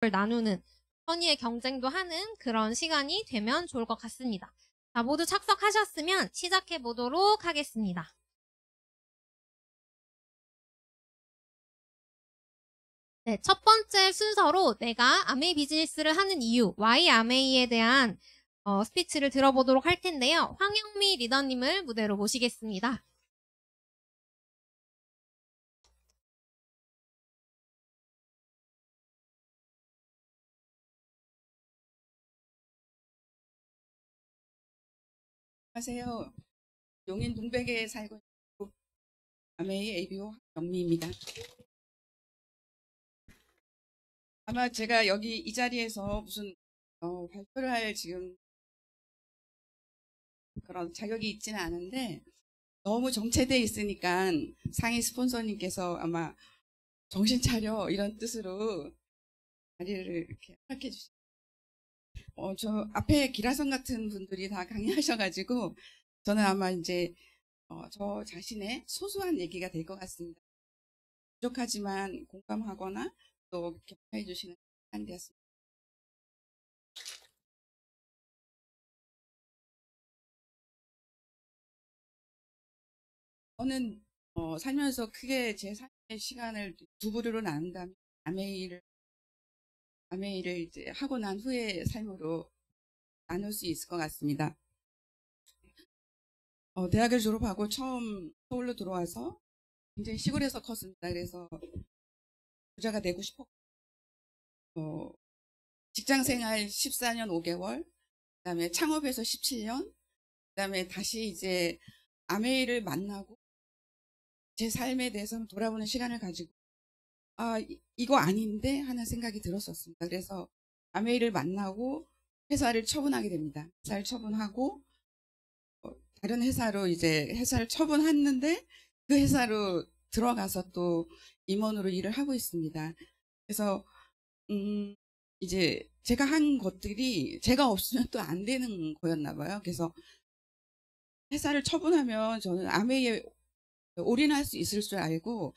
나누는 선의의 경쟁도 하는 그런 시간이 되면 좋을 것 같습니다. 자, 모두 착석하셨으면 시작해 보도록 하겠습니다. 네, 첫 번째 순서로 내가 아메이 비즈니스를 하는 이유, Why 아메이에 대한 스피치를 들어보도록 할 텐데요. 황영미 리더님을 무대로 모시겠습니다. 안녕하세요. 용인 동백에 살고 있는 아메이 ABO 영미입니다. 아마 제가 여기 이 자리에서 무슨 발표를 할 지금 그런 자격이 있지는 않은데 너무 정체돼 있으니까 상위 스폰서님께서 아마 정신 차려 이런 뜻으로 자리를 이렇게 허락해 주시고 저 앞에 기라성 같은 분들이 다 강의하셔가지고 저는 아마 이제 저 자신의 소소한 얘기가 될 것 같습니다. 부족하지만 공감하거나 또 격려해 주시는 시간이 되었습니다. 저는 살면서 크게 제 삶의 시간을 두 부류로 나눈다면 아메이를 이제 하고 난 후의 삶으로 나눌 수 있을 것 같습니다. 대학을 졸업하고 처음 서울로 들어와서 굉장히 시골에서 컸습니다. 그래서 부자가 되고 싶었고 직장생활 14년 5개월, 그다음에 창업해서 17년, 그다음에 다시 이제 아메이를 만나고 제 삶에 대해서 돌아보는 시간을 가지고 이거 아닌데 하는 생각이 들었었습니다. 그래서 아메이를 만나고 회사를 처분하게 됩니다. 회사를 처분하고 다른 회사로 이제 회사를 처분했는데 그 회사로 들어가서 또 임원으로 일을 하고 있습니다. 그래서 이제 제가 한 것들이 제가 없으면 또 안 되는 거였나 봐요. 그래서 회사를 처분하면 저는 아메이에 올인할 수 있을 줄 알고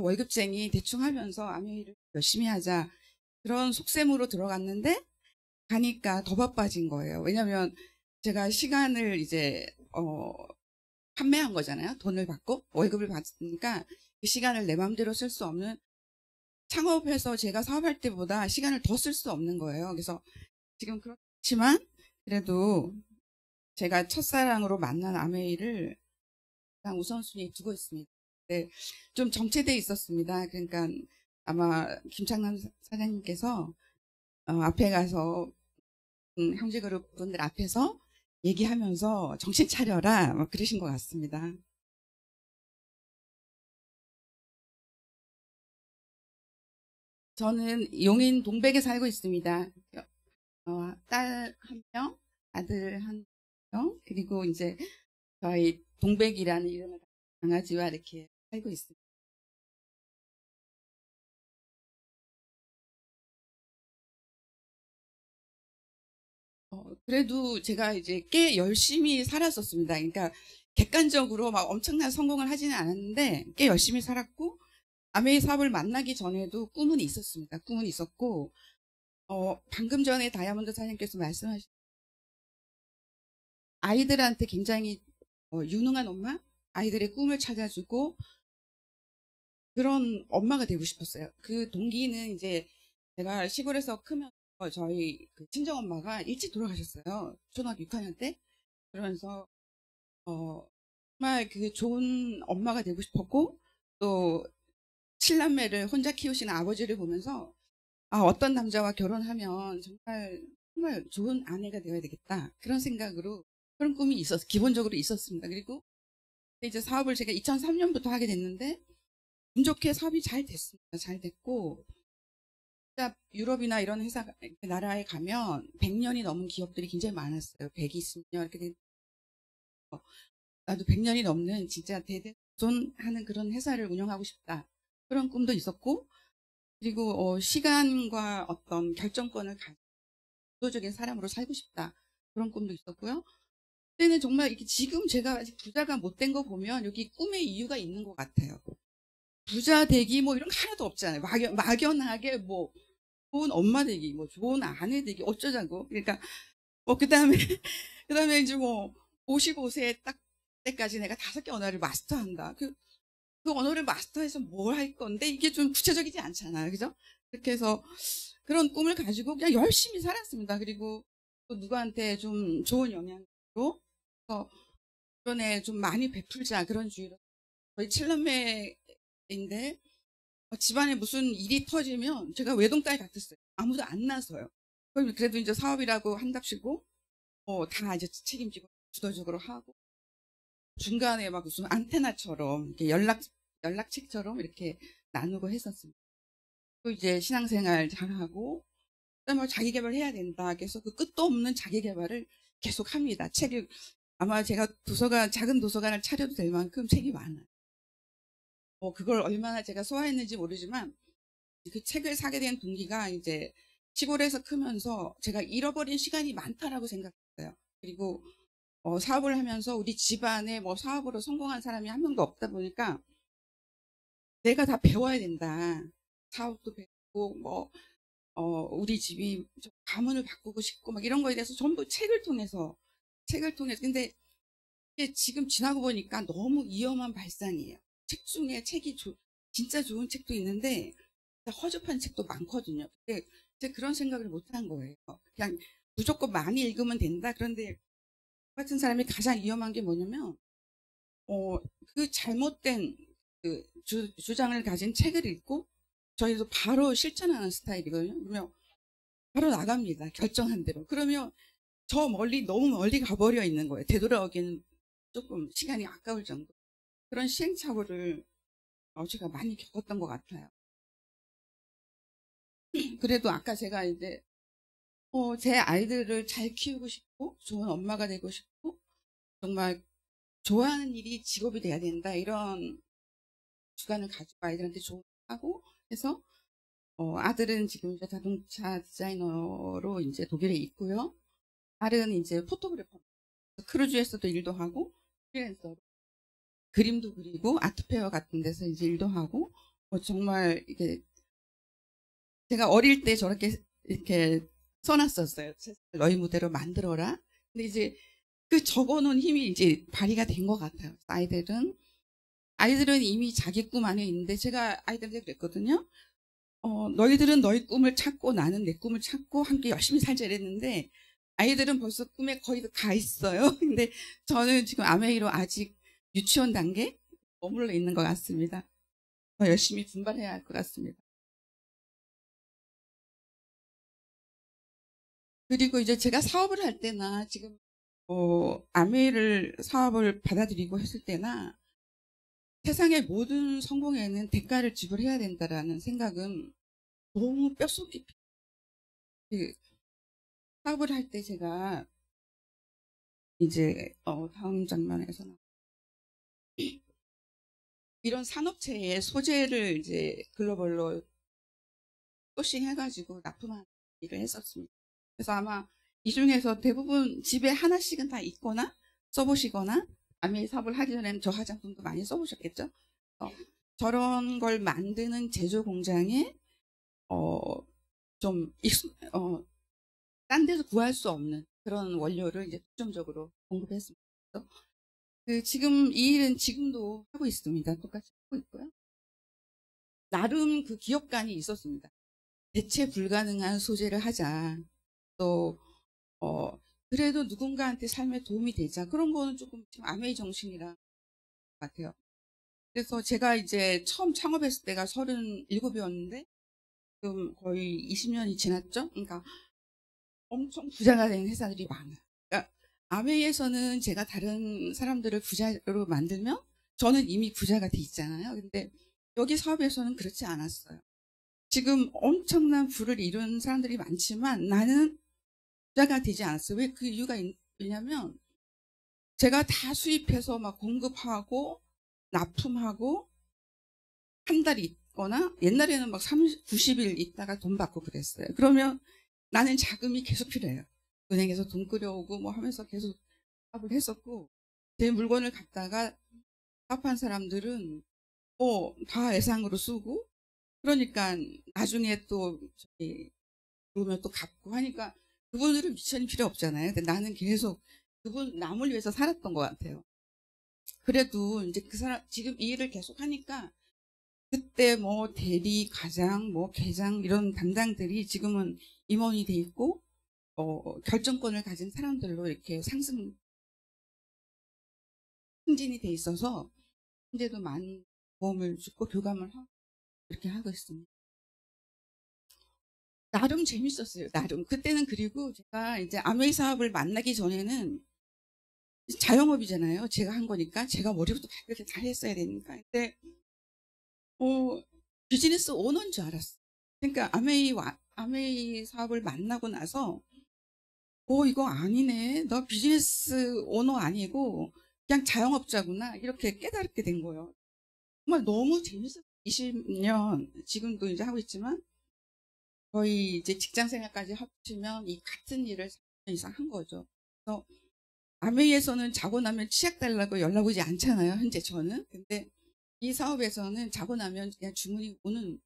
월급쟁이 대충 하면서 아메이를 열심히 하자 그런 속셈으로 들어갔는데 가니까 더 바빠진 거예요. 왜냐하면 제가 시간을 이제 판매한 거잖아요. 돈을 받고 월급을 받으니까 그 시간을 내 마음대로 쓸 수 없는, 창업해서 제가 사업할 때보다 시간을 더 쓸 수 없는 거예요. 그래서 지금 그렇지만 그래도 제가 첫사랑으로 만난 아메이를 가장 우선순위에 두고 있습니다. 네, 좀 정체돼 있었습니다. 그러니까 아마 김창남 사장님께서 앞에 가서 형제그룹 분들 앞에서 얘기하면서 정신 차려라 막 그러신 것 같습니다. 저는 용인 동백에 살고 있습니다. 딸 한 명, 아들 한 명, 그리고 이제 저희 동백이라는 이름의 강아지와 이렇게 살고 있습니다. 그래도 제가 이제 꽤 열심히 살았었습니다. 그러니까 객관적으로 막 엄청난 성공을 하지는 않았는데 꽤 열심히 살았고, 아메이 사업을 만나기 전에도 꿈은 있었습니다. 꿈은 있었고, 방금 전에 다이아몬드 사장님께서 말씀하신 아이들한테 굉장히 유능한 엄마, 아이들의 꿈을 찾아주고 그런 엄마가 되고 싶었어요. 그 동기는 이제 제가 시골에서 크면서 저희 그 친정엄마가 일찍 돌아가셨어요. 초등학교 6학년 때. 그러면서 정말 그 좋은 엄마가 되고 싶었고, 또 칠남매를 혼자 키우시는 아버지를 보면서 어떤 남자와 결혼하면 정말 좋은 아내가 되어야 되겠다, 그런 생각으로 그런 꿈이 기본적으로 있었습니다. 그리고 이제 사업을 제가 2003년부터 하게 됐는데 운 좋게 사업이 잘 됐습니다. 잘 됐고, 진짜 유럽이나 이런 나라에 가면 100년이 넘은 기업들이 굉장히 많았어요. 120년 이렇게 된, 나도 100년이 넘는 진짜 대대손하는 그런 회사를 운영하고 싶다, 그런 꿈도 있었고, 그리고 시간과 어떤 결정권을 가진 주도적인 사람으로 살고 싶다, 그런 꿈도 있었고요. 그때는 정말 이렇게 지금 제가 아직 부자가 못 된 거 보면 여기 꿈의 이유가 있는 것 같아요. 부자 되기 뭐 이런 거 하나도 없잖아요. 막연하게 뭐 좋은 엄마 되기, 뭐 좋은 아내 되기 어쩌자고. 그러니까 뭐 그다음에 그다음에 이제 뭐 55세 딱 때까지 내가 5개 언어를 마스터한다. 그 언어를 마스터해서 뭘 할 건데 이게 좀 구체적이지 않잖아요. 그죠? 그렇게 해서 그런 꿈을 가지고 그냥 열심히 살았습니다. 그리고 또 누구한테 좀 좋은 영향으로 그래서 주변에 좀 많이 베풀자 그런 주의로 저희 7남매인데 집안에 무슨 일이 터지면 제가 외동딸 같았어요. 아무도 안 나서요. 그럼 그래도 이제 사업이라고 한답시고 다 이제 책임지고 주도적으로 하고 중간에 막 무슨 안테나처럼 이렇게 연락책처럼 이렇게 나누고 했었습니다. 또 이제 신앙생활 잘하고 그다음에 자기 개발해야 된다. 그래서 그 끝도 없는 자기 개발을 계속 합니다. 책을 아마 제가 작은 도서관을 차려도 될 만큼 책이 많아요. 그걸 얼마나 제가 소화했는지 모르지만 그 책을 사게 된 동기가 이제 시골에서 크면서 제가 잃어버린 시간이 많다라고 생각했어요. 그리고 사업을 하면서 우리 집안에 뭐 사업으로 성공한 사람이 한 명도 없다 보니까 내가 다 배워야 된다. 사업도 배우고 뭐 우리 집이 가문을 바꾸고 싶고 막 이런 거에 대해서 전부 책을 통해서 근데 이게 지금 지나고 보니까 너무 위험한 발상이에요. 책 중에 진짜 좋은 책도 있는데 허접한 책도 많거든요. 근데 제가 그런 생각을 못 한 거예요. 그냥 무조건 많이 읽으면 된다. 그런데 같은 사람이 가장 위험한 게 뭐냐면 그 잘못된 그 주장을 가진 책을 읽고 저희도 바로 실천하는 스타일이거든요. 그러면 바로 나갑니다. 결정한 대로. 그러면 너무 멀리 가버려 있는 거예요. 되돌아오기는 조금 시간이 아까울 정도. 그런 시행착오를 제가 많이 겪었던 것 같아요. 그래도 아까 제가 이제 제 아이들을 잘 키우고 싶고 좋은 엄마가 되고 싶고 정말 좋아하는 일이 직업이 돼야 된다 이런 주관을 가지고 아이들한테 조언하고 해서 아들은 지금 이제 자동차 디자이너로 이제 독일에 있고요. 딸은 이제 포토그래퍼 크루즈에서도 일도 하고 프리랜서로 그림도 그리고 아트페어 같은 데서 이제 일도 하고 정말 이게 제가 어릴 때 저렇게 이렇게 써놨었어요. 너희 무대로 만들어라. 근데 이제 그 적어놓은 힘이 이제 발휘가 된 것 같아요. 아이들은 이미 자기 꿈 안에 있는데 제가 아이들한테 그랬거든요. 너희들은 너희 꿈을 찾고 나는 내 꿈을 찾고 함께 열심히 살자 이랬는데 아이들은 벌써 꿈에 거의 가 있어요. 근데 저는 지금 아메이로 아직 유치원 단계 머물러 있는 것 같습니다. 더 열심히 분발해야 할 것 같습니다. 그리고 이제 제가 사업을 할 때나 지금 아메이를 사업을 받아들이고 했을 때나 세상의 모든 성공에는 대가를 지불해야 된다라는 생각은 너무 뼛속깊이 그 사업을 할 때 제가 이제 다음 장면에서는 이런 산업체의 소재를 이제 글로벌로 소싱해가지고 납품하는 일을 했었습니다. 그래서 아마 이 중에서 대부분 집에 하나씩은 다 있거나 써보시거나 아메이 사업을 하기 전에는 저 화장품도 많이 써보셨겠죠. 저런 걸 만드는 제조 공장에 딴 데서 구할 수 없는 그런 원료를 이제 독점적으로 공급했습니다. 지금 이 일은 지금도 하고 있습니다. 똑같이 하고 있고요. 나름 그 기업관이 있었습니다. 대체 불가능한 소재를 하자. 또 그래도 누군가한테 삶에 도움이 되자. 그런 거는 조금 지금 아메이 정신이라 같아요. 그래서 제가 이제 처음 창업했을 때가 37이었는데 지금 거의 20년이 지났죠. 그러니까 엄청 부자가 된 회사들이 많아요. 그러니까 아메이에서는 제가 다른 사람들을 부자로 만들면 저는 이미 부자가 돼 있잖아요. 근데 여기 사업에서는 그렇지 않았어요. 지금 엄청난 부를 이룬 사람들이 많지만 나는 부자가 되지 않았어요. 왜 그 이유가 있냐면 제가 다 수입해서 막 공급하고 납품하고 한 달 있거나 옛날에는 막 90일 있다가 돈 받고 그랬어요. 그러면 나는 자금이 계속 필요해요. 은행에서 돈 끌어오고 뭐 하면서 계속 사업을 했었고 제 물건을 갖다가 사업한 사람들은 다 애상으로 쓰고 그러니까 나중에 또 그러면 또 갚고 하니까 그분들은 미천이 필요 없잖아요. 근데 나는 계속 그분 남을 위해서 살았던 것 같아요. 그래도 이제 그 사람 지금 이 일을 계속 하니까 그때 뭐 대리, 과장, 뭐 계장 이런 담당들이 지금은 임원이 돼 있고 결정권을 가진 사람들로 이렇게 승진이 돼 있어서 현재도 많은 도움을 주고 교감을 하고 이렇게 하고 있습니다. 나름 재밌었어요. 나름 그때는. 그리고 제가 이제 아메이 사업을 만나기 전에는 자영업이잖아요. 제가 한 거니까 제가 머리부터 발끝을 다 했어야 되니까. 근데 비즈니스 오너인 줄 알았어. 그러니까 아메이 사업을 만나고 나서 이거 아니네. 너 비즈니스 오너 아니고 그냥 자영업자구나. 이렇게 깨달게 된 거예요. 정말 너무 재밌었어요. 20년 지금도 이제 하고 있지만 거의 이제 직장 생활까지 합치면 이 같은 일을 3년 이상 한 거죠. 그래서 아메이에서는 자고 나면 치약 달라고 연락 오지 않잖아요. 현재 저는. 근데 이 사업에서는 자고 나면 그냥 주문이 오는,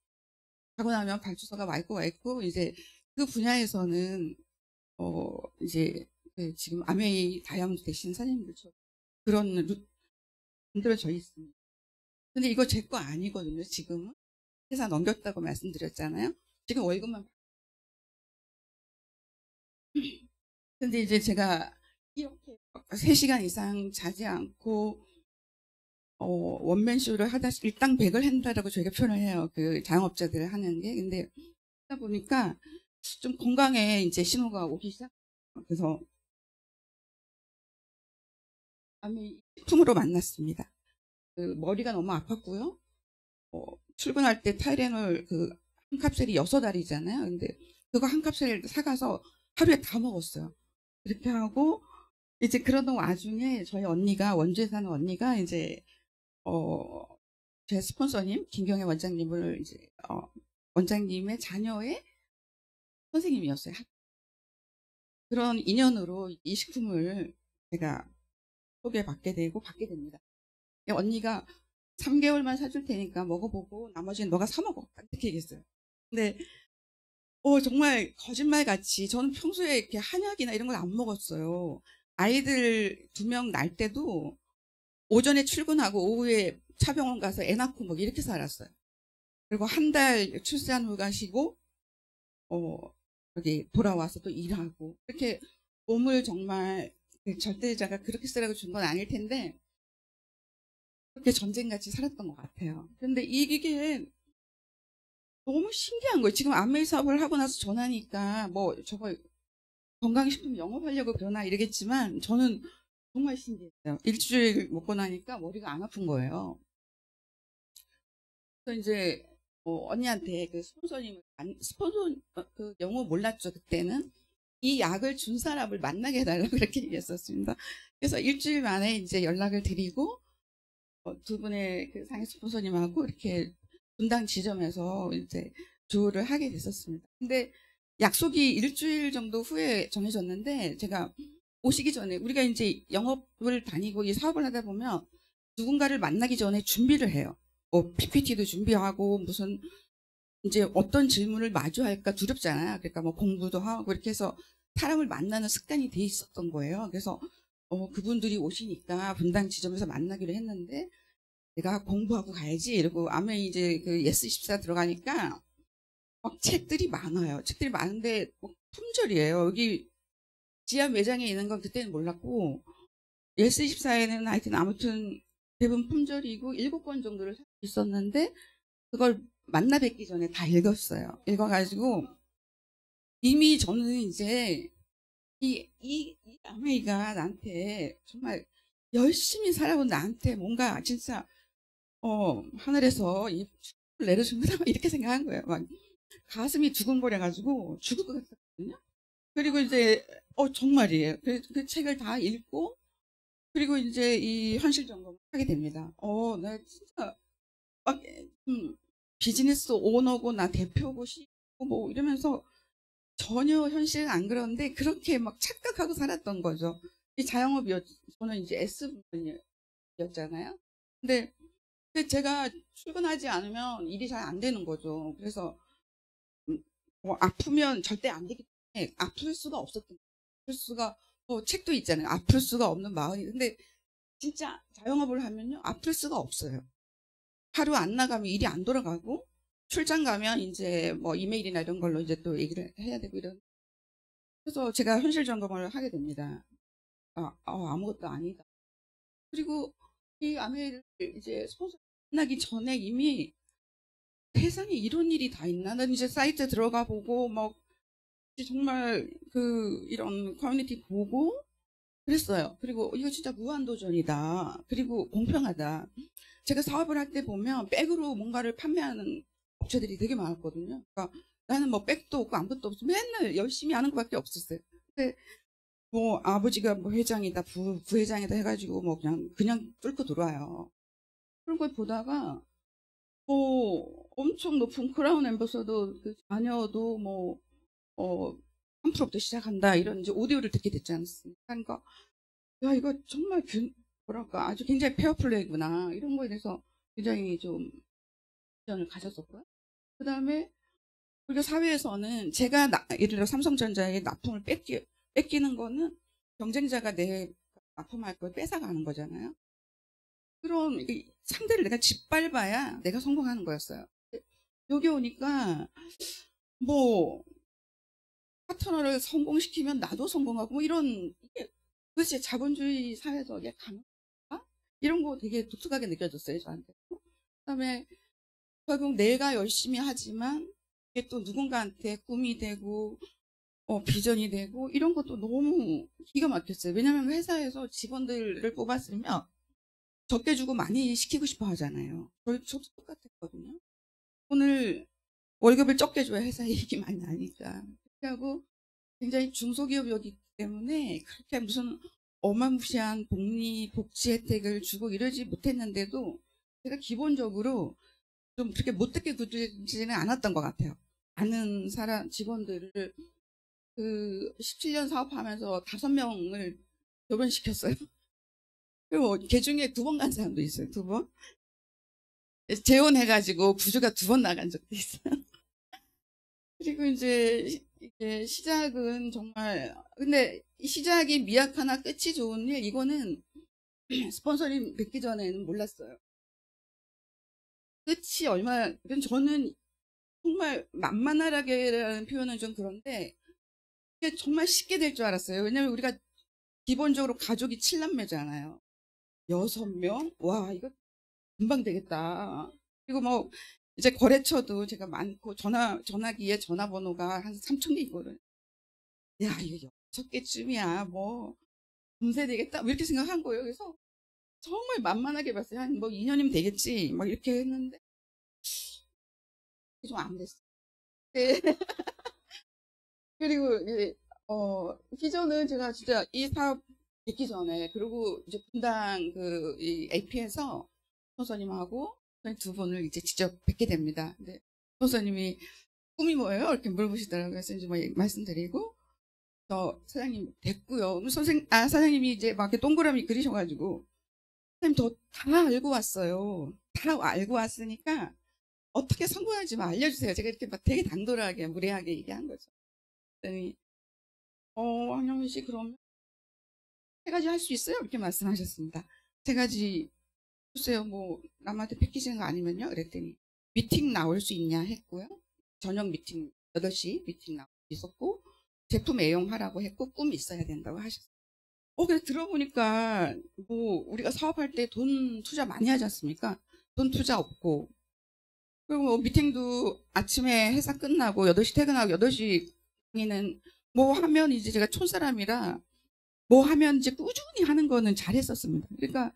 자고 나면 발주서가 와 있고 이제 그 분야에서는 이제 지금 아메이 다이아몬드 되신 사장님들처럼 그런 만들어져 있습니다. 근데 이거 제 거 아니거든요. 지금은 회사 넘겼다고 말씀드렸잖아요. 지금 월급만. 근데 이제 제가 이렇게 3시간 이상 자지 않고 원맨쇼를 하다 일당 100을 한다라고 저희가 표현을 해요. 그 자영업자들 하는 게. 근데 하다 보니까 좀 건강에 이제 신호가 오기 시작. 그래서 아메이 품으로 만났습니다. 그 머리가 너무 아팠고요. 출근할 때 타이레놀 한 캡슐이 6알이잖아요. 근데 그거 한 캡슐 사가서 하루에 다 먹었어요. 그렇게 하고 이제 그러던 와중에 저희 언니가, 원주에 사는 언니가 이제 제 스폰서님 김경애 원장님을 이제 원장님의 자녀의 선생님이었어요. 그런 인연으로 이 식품을 제가 소개받게 되고 받게 됩니다. 언니가 3개월만 사줄 테니까 먹어보고 나머지는 너가 사 먹어. 이렇게 얘기했어요. 근데 정말 거짓말같이 저는 평소에 이렇게 한약이나 이런 걸 안 먹었어요. 아이들 2명 날 때도 오전에 출근하고 오후에 차병원 가서 애 낳고 뭐 이렇게 살았어요. 그리고 한 달 출산 휴가 쉬고 여기 돌아와서 또 일하고 이렇게 몸을 정말 절대자가 그렇게 쓰라고 준 건 아닐 텐데 그렇게 전쟁같이 살았던 것 같아요. 근데 이게 너무 신기한 거예요. 지금 아메이 사업을 하고 나서 전화니까 뭐 저거 건강식품 영업하려고 그러나 이러겠지만 저는 정말 신기했어요. 일주일 먹고 나니까 머리가 안 아픈 거예요. 그래서 이제 언니한테 그 스폰서님을 그 영어 몰랐죠 그때는. 이 약을 준 사람을 만나게 해달라고 그렇게 얘기했었습니다. 그래서 일주일 만에 이제 연락을 드리고 두 분의 그 상해 스폰서님하고 이렇게 분당 지점에서 이제 조율을 하게 됐었습니다. 근데 약속이 일주일 정도 후에 정해졌는데 제가 오시기 전에 우리가 이제 영업을 다니고 이 사업을 하다 보면 누군가를 만나기 전에 준비를 해요. PPT도 준비하고 무슨 이제 어떤 질문을 마주할까 두렵잖아요. 그러니까 뭐 공부도 하고 이렇게 해서 사람을 만나는 습관이 돼 있었던 거예요. 그래서 그분들이 오시니까 분당 지점에서 만나기로 했는데 내가 공부하고 가야지 이러고 아메이 이제 그 예스24 들어가니까 막 책들이 많아요. 책들이 많은데 뭐 품절이에요. 여기 지하 매장에 있는 건 그때는 몰랐고 예스24에는 하여튼 아무튼 대부분 품절이고 7권 정도를 살 수 있었는데 그걸 만나 뵙기 전에 다 읽었어요. 읽어가지고 이미 저는 이제 이 아메이가 나한테 정말 열심히 살아온 나한테 뭔가 진짜 하늘에서 이 축복을 내려준다 이렇게 생각한 거예요. 막 가슴이 두근거려가지고 죽을 것 같았거든요. 그리고 이제 정말이에요. 그 책을 다 읽고 그리고 이제 이 현실 점검을 하게 됩니다. 나 진짜 막 비즈니스 오너고 나 대표고 CEO 뭐 이러면서 전혀 현실은 안 그런데 그렇게 막 착각하고 살았던 거죠. 이 저는 이제 S부분이었잖아요. 근데 제가 출근하지 않으면 일이 잘 안 되는 거죠. 그래서 아프면 절대 안 되기 때문에 아플 수가 없었던, 아플 수가, 책도 있잖아요. 아플 수가 없는 마흔이. 근데 진짜 자영업을 하면요, 아플 수가 없어요. 하루 안 나가면 일이 안 돌아가고, 출장 가면 이제 뭐 이메일이나 이런 걸로 이제 또 얘기를 해야 되고 이런. 그래서 제가 현실 점검을 하게 됩니다. 아무것도 아니다. 그리고 이 아메이를 이제 스폰서 만나기 전에 이미 세상에 이런 일이 다 있나? 난 이제 사이트 들어가 보고 막 정말 이런 커뮤니티 보고 그랬어요. 그리고 이거 진짜 무한도전이다. 그리고 공평하다. 제가 사업을 할 때 보면 백으로 뭔가를 판매하는 업체들이 되게 많았거든요. 그러니까 나는 뭐 백도 없고 아무것도 없어. 맨날 열심히 하는 것밖에 없었어요. 근데 뭐 아버지가 뭐 회장이다, 부회장이다 해가지고 뭐 그냥 뚫고 들어와요. 그런 걸 보다가 엄청 높은 크라운 앰버서더 그 자녀도 3%부터 시작한다 이런 이제 오디오를 듣게 됐지 않습니까? 그러니까 야 이거 정말 뭐랄까 아주 굉장히 페어플레이구나 이런 거에 대해서 굉장히 좀 비전을 가졌었고요. 그 다음에 우리가 사회에서는 제가 예를 들어 삼성전자의 납품을 뺏기는 거는 경쟁자가 내 납품할 걸 뺏어가는 거잖아요. 그럼 상대를 내가 짓밟아야 내가 성공하는 거였어요. 여기 오니까 뭐 파트너를 성공시키면 나도 성공하고 뭐 이런 도대체 자본주의 사회에서 이게 가능한가? 이런 거 되게 독특하게 느껴졌어요 저한테. 그다음에 결국 내가 열심히 하지만 이게 또 누군가한테 꿈이 되고 비전이 되고 이런 것도 너무 기가 막혔어요. 왜냐하면 회사에서 직원들을 뽑았으면 적게 주고 많이 시키고 싶어 하잖아요. 저도 똑같았거든요. 오늘 월급을 적게 줘야 회사 이익이 많이 나니까. 그렇게 하고 굉장히 중소기업이었기 때문에 그렇게 무슨 어마무시한 복지 혜택을 주고 이러지 못했는데도 제가 기본적으로 좀 그렇게 못되게 굴지는 않았던 것 같아요. 아는 직원들을 17년 사업하면서 5명을 결혼시켰어요. 그리고 걔 중에 2번 간 사람도 있어요. 2번. 재혼해가지고 구주가 2번 나간 적도 있어요. 그리고 이제 이게 시작은 정말 근데 시작이 미약하나 끝이 좋은 일 이거는 스폰서링 뵙기 전에는 몰랐어요. 끝이 저는 정말 만만하게라는 표현은 좀 그런데 이게 정말 쉽게 될 줄 알았어요. 왜냐면 우리가 기본적으로 가족이 7남매잖아요. 6명? 와 이거 금방 되겠다. 그리고 뭐 이제 거래처도 제가 많고 전화기에 전화번호가 한 3,000개 있거든요. 야 이거 6개쯤이야 뭐 금세 되겠다 뭐 이렇게 생각한 거예요. 그래서 정말 만만하게 봤어요. 한 뭐 2년이면 되겠지 막 이렇게 했는데 좀 안 됐어요. 네. 그리고 이제 비전은 제가 진짜 이 사업 됐기 전에 그리고 이제 분당 이 AP에서 선생님하고 2분을 이제 직접 뵙게 됩니다. 근데 선생님이 꿈이 뭐예요? 이렇게 물어보시더라고요. 그래서 이제 뭐 말씀드리고 사장님 됐고요. 사장님이 이제 막 이렇게 동그라미 그리셔가지고 선생님 다 알고 왔어요. 다 알고 왔으니까 어떻게 성공할지 알려주세요. 제가 이렇게 막 되게 당돌하게 무례하게 얘기한 거죠. 그랬더니 황영민 씨 그러면 3가지 할 수 있어요? 이렇게 말씀하셨습니다. 3가지 글쎄요 뭐 남한테 뺏기시는 거 아니면요? 그랬더니 미팅 나올 수 있냐 했고요. 저녁 미팅 8시 미팅 나올 수 있었고 제품 애용하라고 했고 꿈이 있어야 된다고 하셨어요. 그래서 들어보니까 뭐 우리가 사업할 때 돈 투자 많이 하지 않습니까? 돈 투자 없고 그리고 뭐 미팅도 아침에 회사 끝나고 8시 퇴근하고 8시에는 뭐 하면 이제 제가 촌사람이라 뭐 하면 이제 꾸준히 하는 거는 잘했었습니다. 그러니까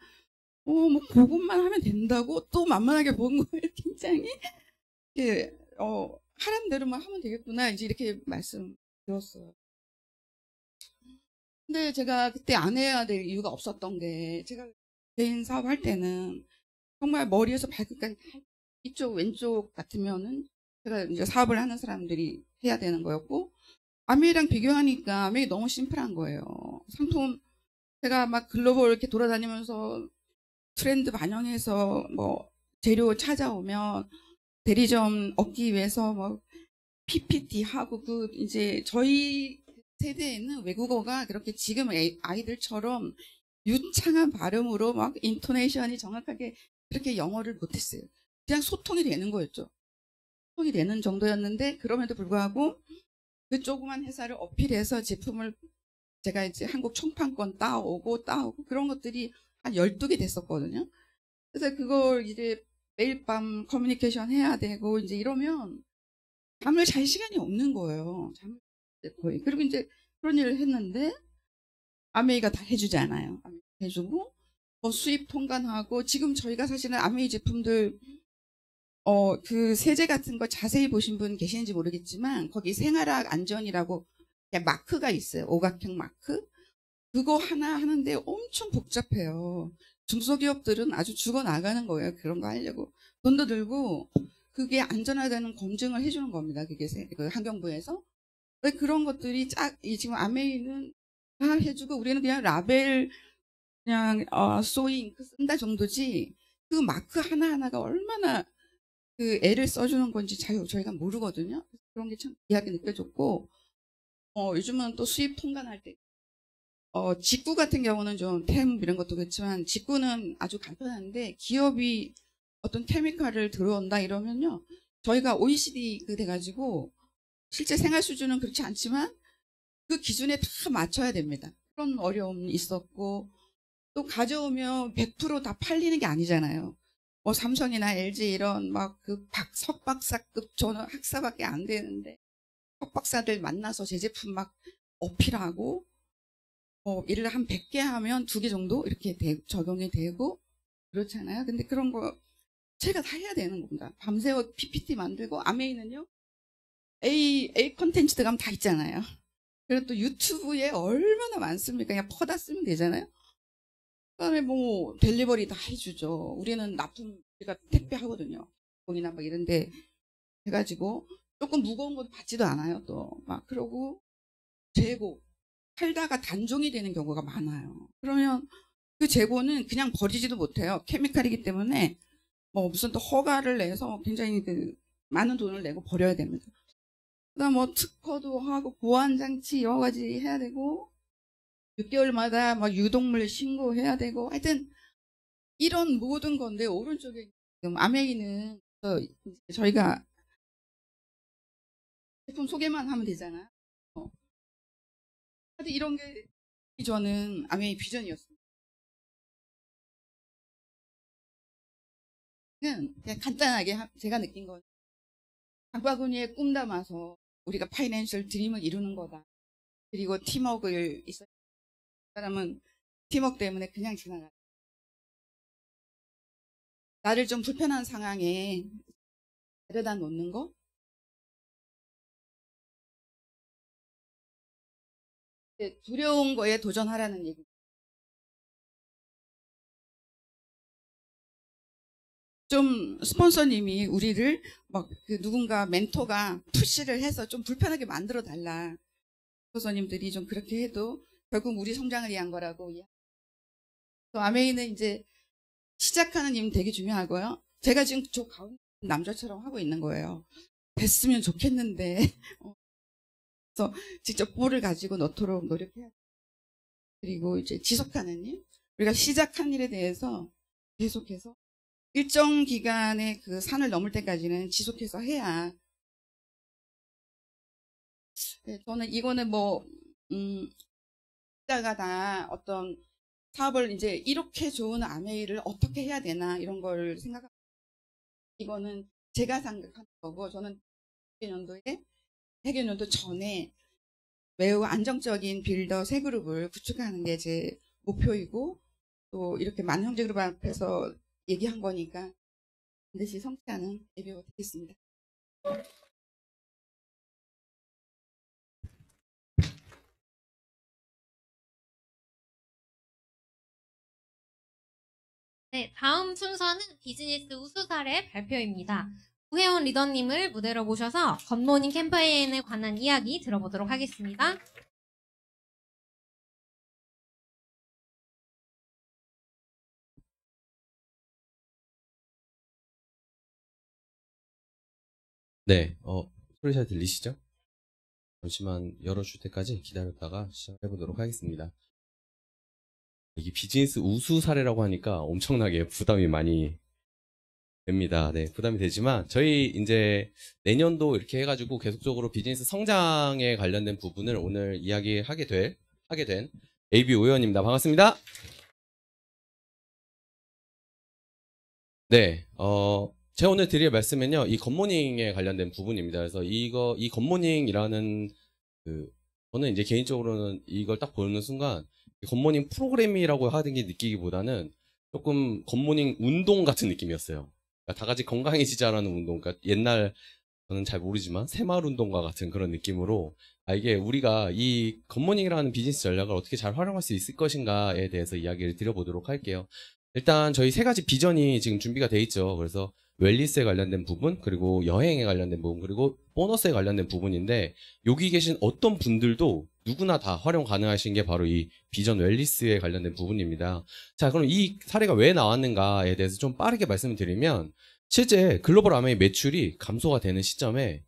뭐 그것만 하면 된다고 또 만만하게 본 거예요. 굉장히 하란 대로만 하면 되겠구나 이제 이렇게 말씀드렸어요. 근데 제가 그때 안 해야 될 이유가 없었던 게 제가 개인 사업할 때는 정말 머리에서 발끝까지 이쪽 왼쪽 같으면은 제가 이제 사업을 하는 사람들이 해야 되는 거였고 아메이랑 비교하니까 아메이 너무 심플한 거예요. 상품 제가 막 글로벌 이렇게 돌아다니면서 트렌드 반영해서 뭐 재료 찾아오면 대리점 얻기 위해서 뭐 PPT하고 이제 저희 세대에는 외국어가 그렇게 지금 아이들처럼 유창한 발음으로 막 인토네이션이 정확하게 그렇게 영어를 못했어요. 그냥 소통이 되는 거였죠. 소통이 되는 정도였는데 그럼에도 불구하고 그 조그만 회사를 어필해서 제품을 제가 이제 한국 총판권 따오고 그런 것들이 한 12개 됐었거든요. 그래서 그걸 이제 매일 밤 커뮤니케이션 해야 되고 이제 이러면 잠을 잘 시간이 없는 거예요. 잠을 거의. 그리고 이제 그런 일을 했는데 아메이가 다 해주잖아요. 해주고 뭐 수입 통관하고 지금 저희가 사실은 아메이 제품들 그 세제 같은 거 자세히 보신 분 계시는지 모르겠지만 거기 생활학 안전이라고 마크가 있어요. 오각형 마크. 그거 하나 하는데 엄청 복잡해요. 중소기업들은 아주 죽어나가는 거예요. 그런 거 하려고. 돈도 들고 그게 안전하다는 검증을 해주는 겁니다. 그게 그 환경부에서. 왜 그런 것들이 지금 아메이는 다 해주고 우리는 그냥 라벨 그냥 소이 잉크 쓴다 정도지 그 마크 하나하나가 얼마나 그 애를 써주는 건지 저희가 모르거든요. 그런 게 참 귀하게 느껴졌고 요즘은 또 수입 통관할 때 직구 같은 경우는 좀 템 이런 것도 그렇지만 직구는 아주 간편한데 기업이 어떤 케미칼을 들어온다 이러면요. 저희가 OECD 그 돼가지고 실제 생활 수준은 그렇지 않지만 그 기준에 다 맞춰야 됩니다. 그런 어려움이 있었고 또 가져오면 100% 다 팔리는 게 아니잖아요. 뭐 삼성이나 LG 이런 막 그 석박사급 저는 학사밖에 안 되는데 석박사들 만나서 제 제품 막 어필하고 일을 한 100개 하면 2개 정도 이렇게 적용이 되고 그렇잖아요. 근데 그런 거 제가 다 해야 되는 겁니다. 밤새워 PPT 만들고 아메이는요. A 콘텐츠 들어가면 다 있잖아요. 그리고 또 유튜브에 얼마나 많습니까? 그냥 퍼다 쓰면 되잖아요. 그다음에 뭐 델리버리 다 해주죠. 우리는 납품 우리가 택배 하거든요. 공이나 막 이런데 해가지고 조금 무거운 건 받지도 않아요. 또 막 그러고 재고 팔다가 단종이 되는 경우가 많아요. 그러면 그 재고는 그냥 버리지도 못해요. 케미칼이기 때문에 뭐 무슨 또 허가를 내서 굉장히 그 많은 돈을 내고 버려야 됩니다. 그다음 뭐 특허도 하고 보안장치 여러 가지 해야 되고 6개월마다 막 유독물 신고해야 되고 하여튼 이런 모든 건데 오른쪽에 지금 아메이는 저희가 제품 소개만 하면 되잖아요. 하여튼 이런 게 저는 아메이 비전이었습니다. 그냥 간단하게 제가 느낀 건 장바구니에 꿈 담아서 우리가 파이낸셜 드림을 이루는 거다. 그리고 팀워크를 있어야 사람은 팀워크 때문에 그냥 지나가. 나를 좀 불편한 상황에 데려다 놓는 거. 두려운 거에 도전하라는 얘기. 좀 스폰서님이 우리를 막 그 누군가 멘토가 푸시를 해서 좀 불편하게 만들어 달라. 스폰서님들이 좀 그렇게 해도 결국 우리 성장을 위한 거라고. 또 아메이는 이제 시작하는 님 되게 중요하고요. 제가 지금 저 가운데 남자처럼 하고 있는 거예요. 됐으면 좋겠는데. 그래서 직접 볼을 가지고 넣도록 노력해야 돼요. 그리고 이제 지속하는 일. 우리가 시작한 일에 대해서 계속해서 일정 기간의 그 산을 넘을 때까지는 지속해서 해야. 네, 저는 이거는 뭐, 자가 다 어떤 사업을 이제 이렇게 좋은 아메이를 어떻게 해야 되나 이런 걸 생각합니다. 이거는 제가 생각하는 거고 저는 회계연도 전에 매우 안정적인 빌더 세 그룹을 구축하는 게 제 목표이고 또 이렇게 많은 형제 그룹 앞에서 얘기한 거니까 반드시 성취하는 예비가 되겠습니다. 네, 다음 순서는 비즈니스 우수 사례 발표입니다. 우혜원 리더님을 무대로 모셔서 굿모닝 캠페인에 관한 이야기 들어보도록 하겠습니다. 네, 소리 잘 들리시죠? 잠시만 열어줄 때까지 기다렸다가 시작해보도록 하겠습니다. 이게 비즈니스 우수 사례라고 하니까 엄청나게 부담이 많이 됩니다. 네, 부담이 되지만 저희 이제 내년도 이렇게 해가지고 계속적으로 비즈니스 성장에 관련된 부분을 오늘 이야기하게 된 AB 오의원입니다. 반갑습니다. 네, 제가 오늘 드릴 말씀은요, 이 굿모닝에 관련된 부분입니다. 그래서 이 굿모닝이라는 저는 이제 개인적으로는 이걸 딱 보는 순간 굿모닝 프로그램이라고 하는 게 느끼기보다는 조금 굿모닝 운동 같은 느낌이었어요. 그러니까 다 같이 건강해지자라는 운동. 그러니까 옛날 저는 잘 모르지만 새마을 운동과 같은 그런 느낌으로 이게 우리가 이 굿모닝이라는 비즈니스 전략을 어떻게 잘 활용할 수 있을 것인가에 대해서 이야기를 드려보도록 할게요. 일단 저희 세 가지 비전이 지금 준비가 돼 있죠. 그래서 웰리스에 관련된 부분, 그리고 여행에 관련된 부분, 그리고 보너스에 관련된 부분인데 여기 계신 어떤 분들도 누구나 다 활용 가능하신 게 바로 이 비전 웰리스에 관련된 부분입니다. 자, 그럼 이 사례가 왜 나왔는가에 대해서 좀 빠르게 말씀을 드리면 실제 글로벌 아메이 매출이 감소가 되는 시점에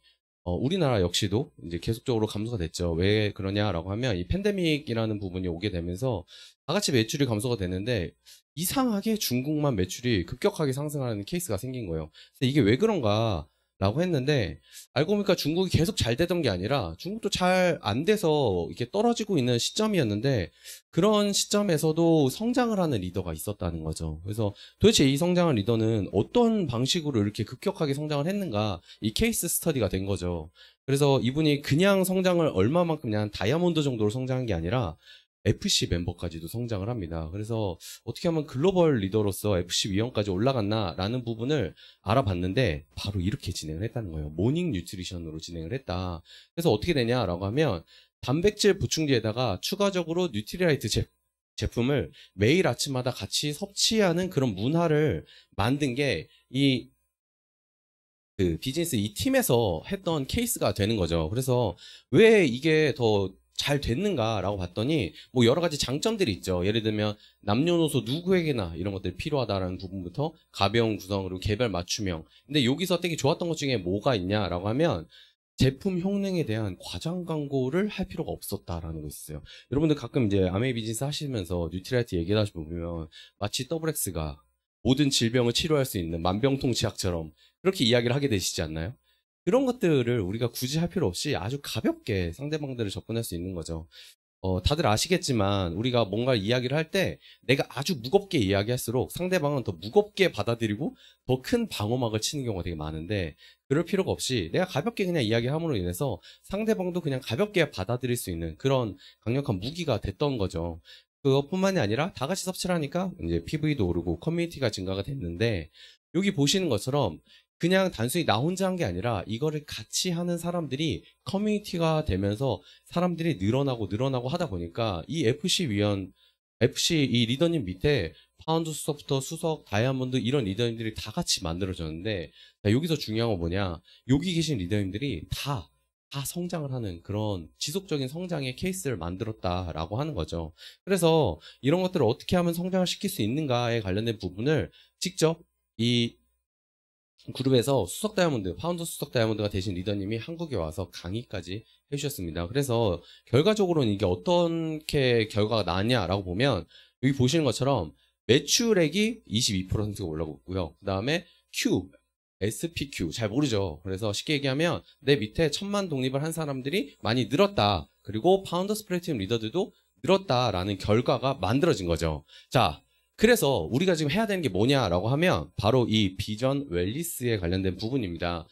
우리나라 역시도 이제 계속적으로 감소가 됐죠. 왜 그러냐라고 하면 이 팬데믹이라는 부분이 오게 되면서 다 같이 매출이 감소가 되는데 이상하게 중국만 매출이 급격하게 상승하는 케이스가 생긴 거예요. 그래서 이게 왜 그런가라고 했는데 알고 보니까 중국이 계속 잘 되던 게 아니라 중국도 잘 안 돼서 이렇게 떨어지고 있는 시점이었는데 그런 시점에서도 성장을 하는 리더가 있었다는 거죠. 그래서 도대체 이 성장한 리더는 어떤 방식으로 이렇게 급격하게 성장을 했는가 이 케이스 스터디가 된 거죠. 그래서 이분이 그냥 성장을 얼마만큼 그냥 다이아몬드 정도로 성장한 게 아니라 FC 멤버까지도 성장을 합니다. 그래서 어떻게 하면 글로벌 리더로서 FC 위원까지 올라갔나라는 부분을 알아봤는데 바로 이렇게 진행을 했다는 거예요. 모닝 뉴트리션으로 진행을 했다. 그래서 어떻게 되냐라고 하면 단백질 보충제에다가 추가적으로 뉴트리라이트 제품을 매일 아침마다 같이 섭취하는 그런 문화를 만든 게 이 비즈니스 이 팀에서 했던 케이스가 되는 거죠. 그래서 왜 이게 더 잘 됐는가라고 봤더니 뭐 여러 가지 장점들이 있죠. 예를 들면 남녀노소 누구에게나 이런 것들이 필요하다라는 부분부터 가벼운 구성 그리고 개별 맞춤형. 근데 여기서 되게 좋았던 것 중에 뭐가 있냐라고 하면 제품 효능에 대한 과장 광고를 할 필요가 없었다라는 거 있어요. 여러분들 가끔 이제 아메이 비즈니스 하시면서 뉴트리라이트 얘기하다 보면 마치 더블엑스가 모든 질병을 치료할 수 있는 만병통치약처럼 그렇게 이야기를 하게 되시지 않나요? 그런 것들을 우리가 굳이 할 필요 없이 아주 가볍게 상대방들을 접근할 수 있는 거죠. 다들 아시겠지만 우리가 뭔가 이야기를 할 때 내가 아주 무겁게 이야기할수록 상대방은 더 무겁게 받아들이고 더 큰 방어막을 치는 경우가 되게 많은데 그럴 필요가 없이 내가 가볍게 그냥 이야기함으로 인해서 상대방도 그냥 가볍게 받아들일 수 있는 그런 강력한 무기가 됐던 거죠. 그것뿐만이 아니라 다 같이 섭취를 하니까 이제 PV도 오르고 커뮤니티가 증가가 됐는데 여기 보시는 것처럼 그냥 단순히 나 혼자 한 게 아니라 이거를 같이 하는 사람들이 커뮤니티가 되면서 사람들이 늘어나고 하다 보니까 이 FC 이 리더님 밑에 파운드 수석부터 수석, 다이아몬드 이런 리더님들이 다 같이 만들어졌는데 여기서 중요한 건 뭐냐? 여기 계신 리더님들이 다 성장을 하는 그런 지속적인 성장의 케이스를 만들었다라고 하는 거죠. 그래서 이런 것들을 어떻게 하면 성장을 시킬 수 있는가에 관련된 부분을 직접 이 그룹에서 수석 다이아몬드, 파운드 수석 다이아몬드가 되신 리더님이 한국에 와서 강의까지 해주셨습니다. 그래서 결과적으로는 이게 어떻게 결과가 나왔냐라고 보면 여기 보시는 것처럼 매출액이 22%가 올라가고 있고요. 그 다음에 SPQ 잘 모르죠. 그래서 쉽게 얘기하면 내 밑에 1000만 독립을 한 사람들이 많이 늘었다. 그리고 파운더 스프레드팀 리더들도 늘었다라는 결과가 만들어진 거죠. 자, 그래서 우리가 지금 해야 되는 게 뭐냐라고 하면 바로 이 비전 웰리스에 관련된 부분입니다.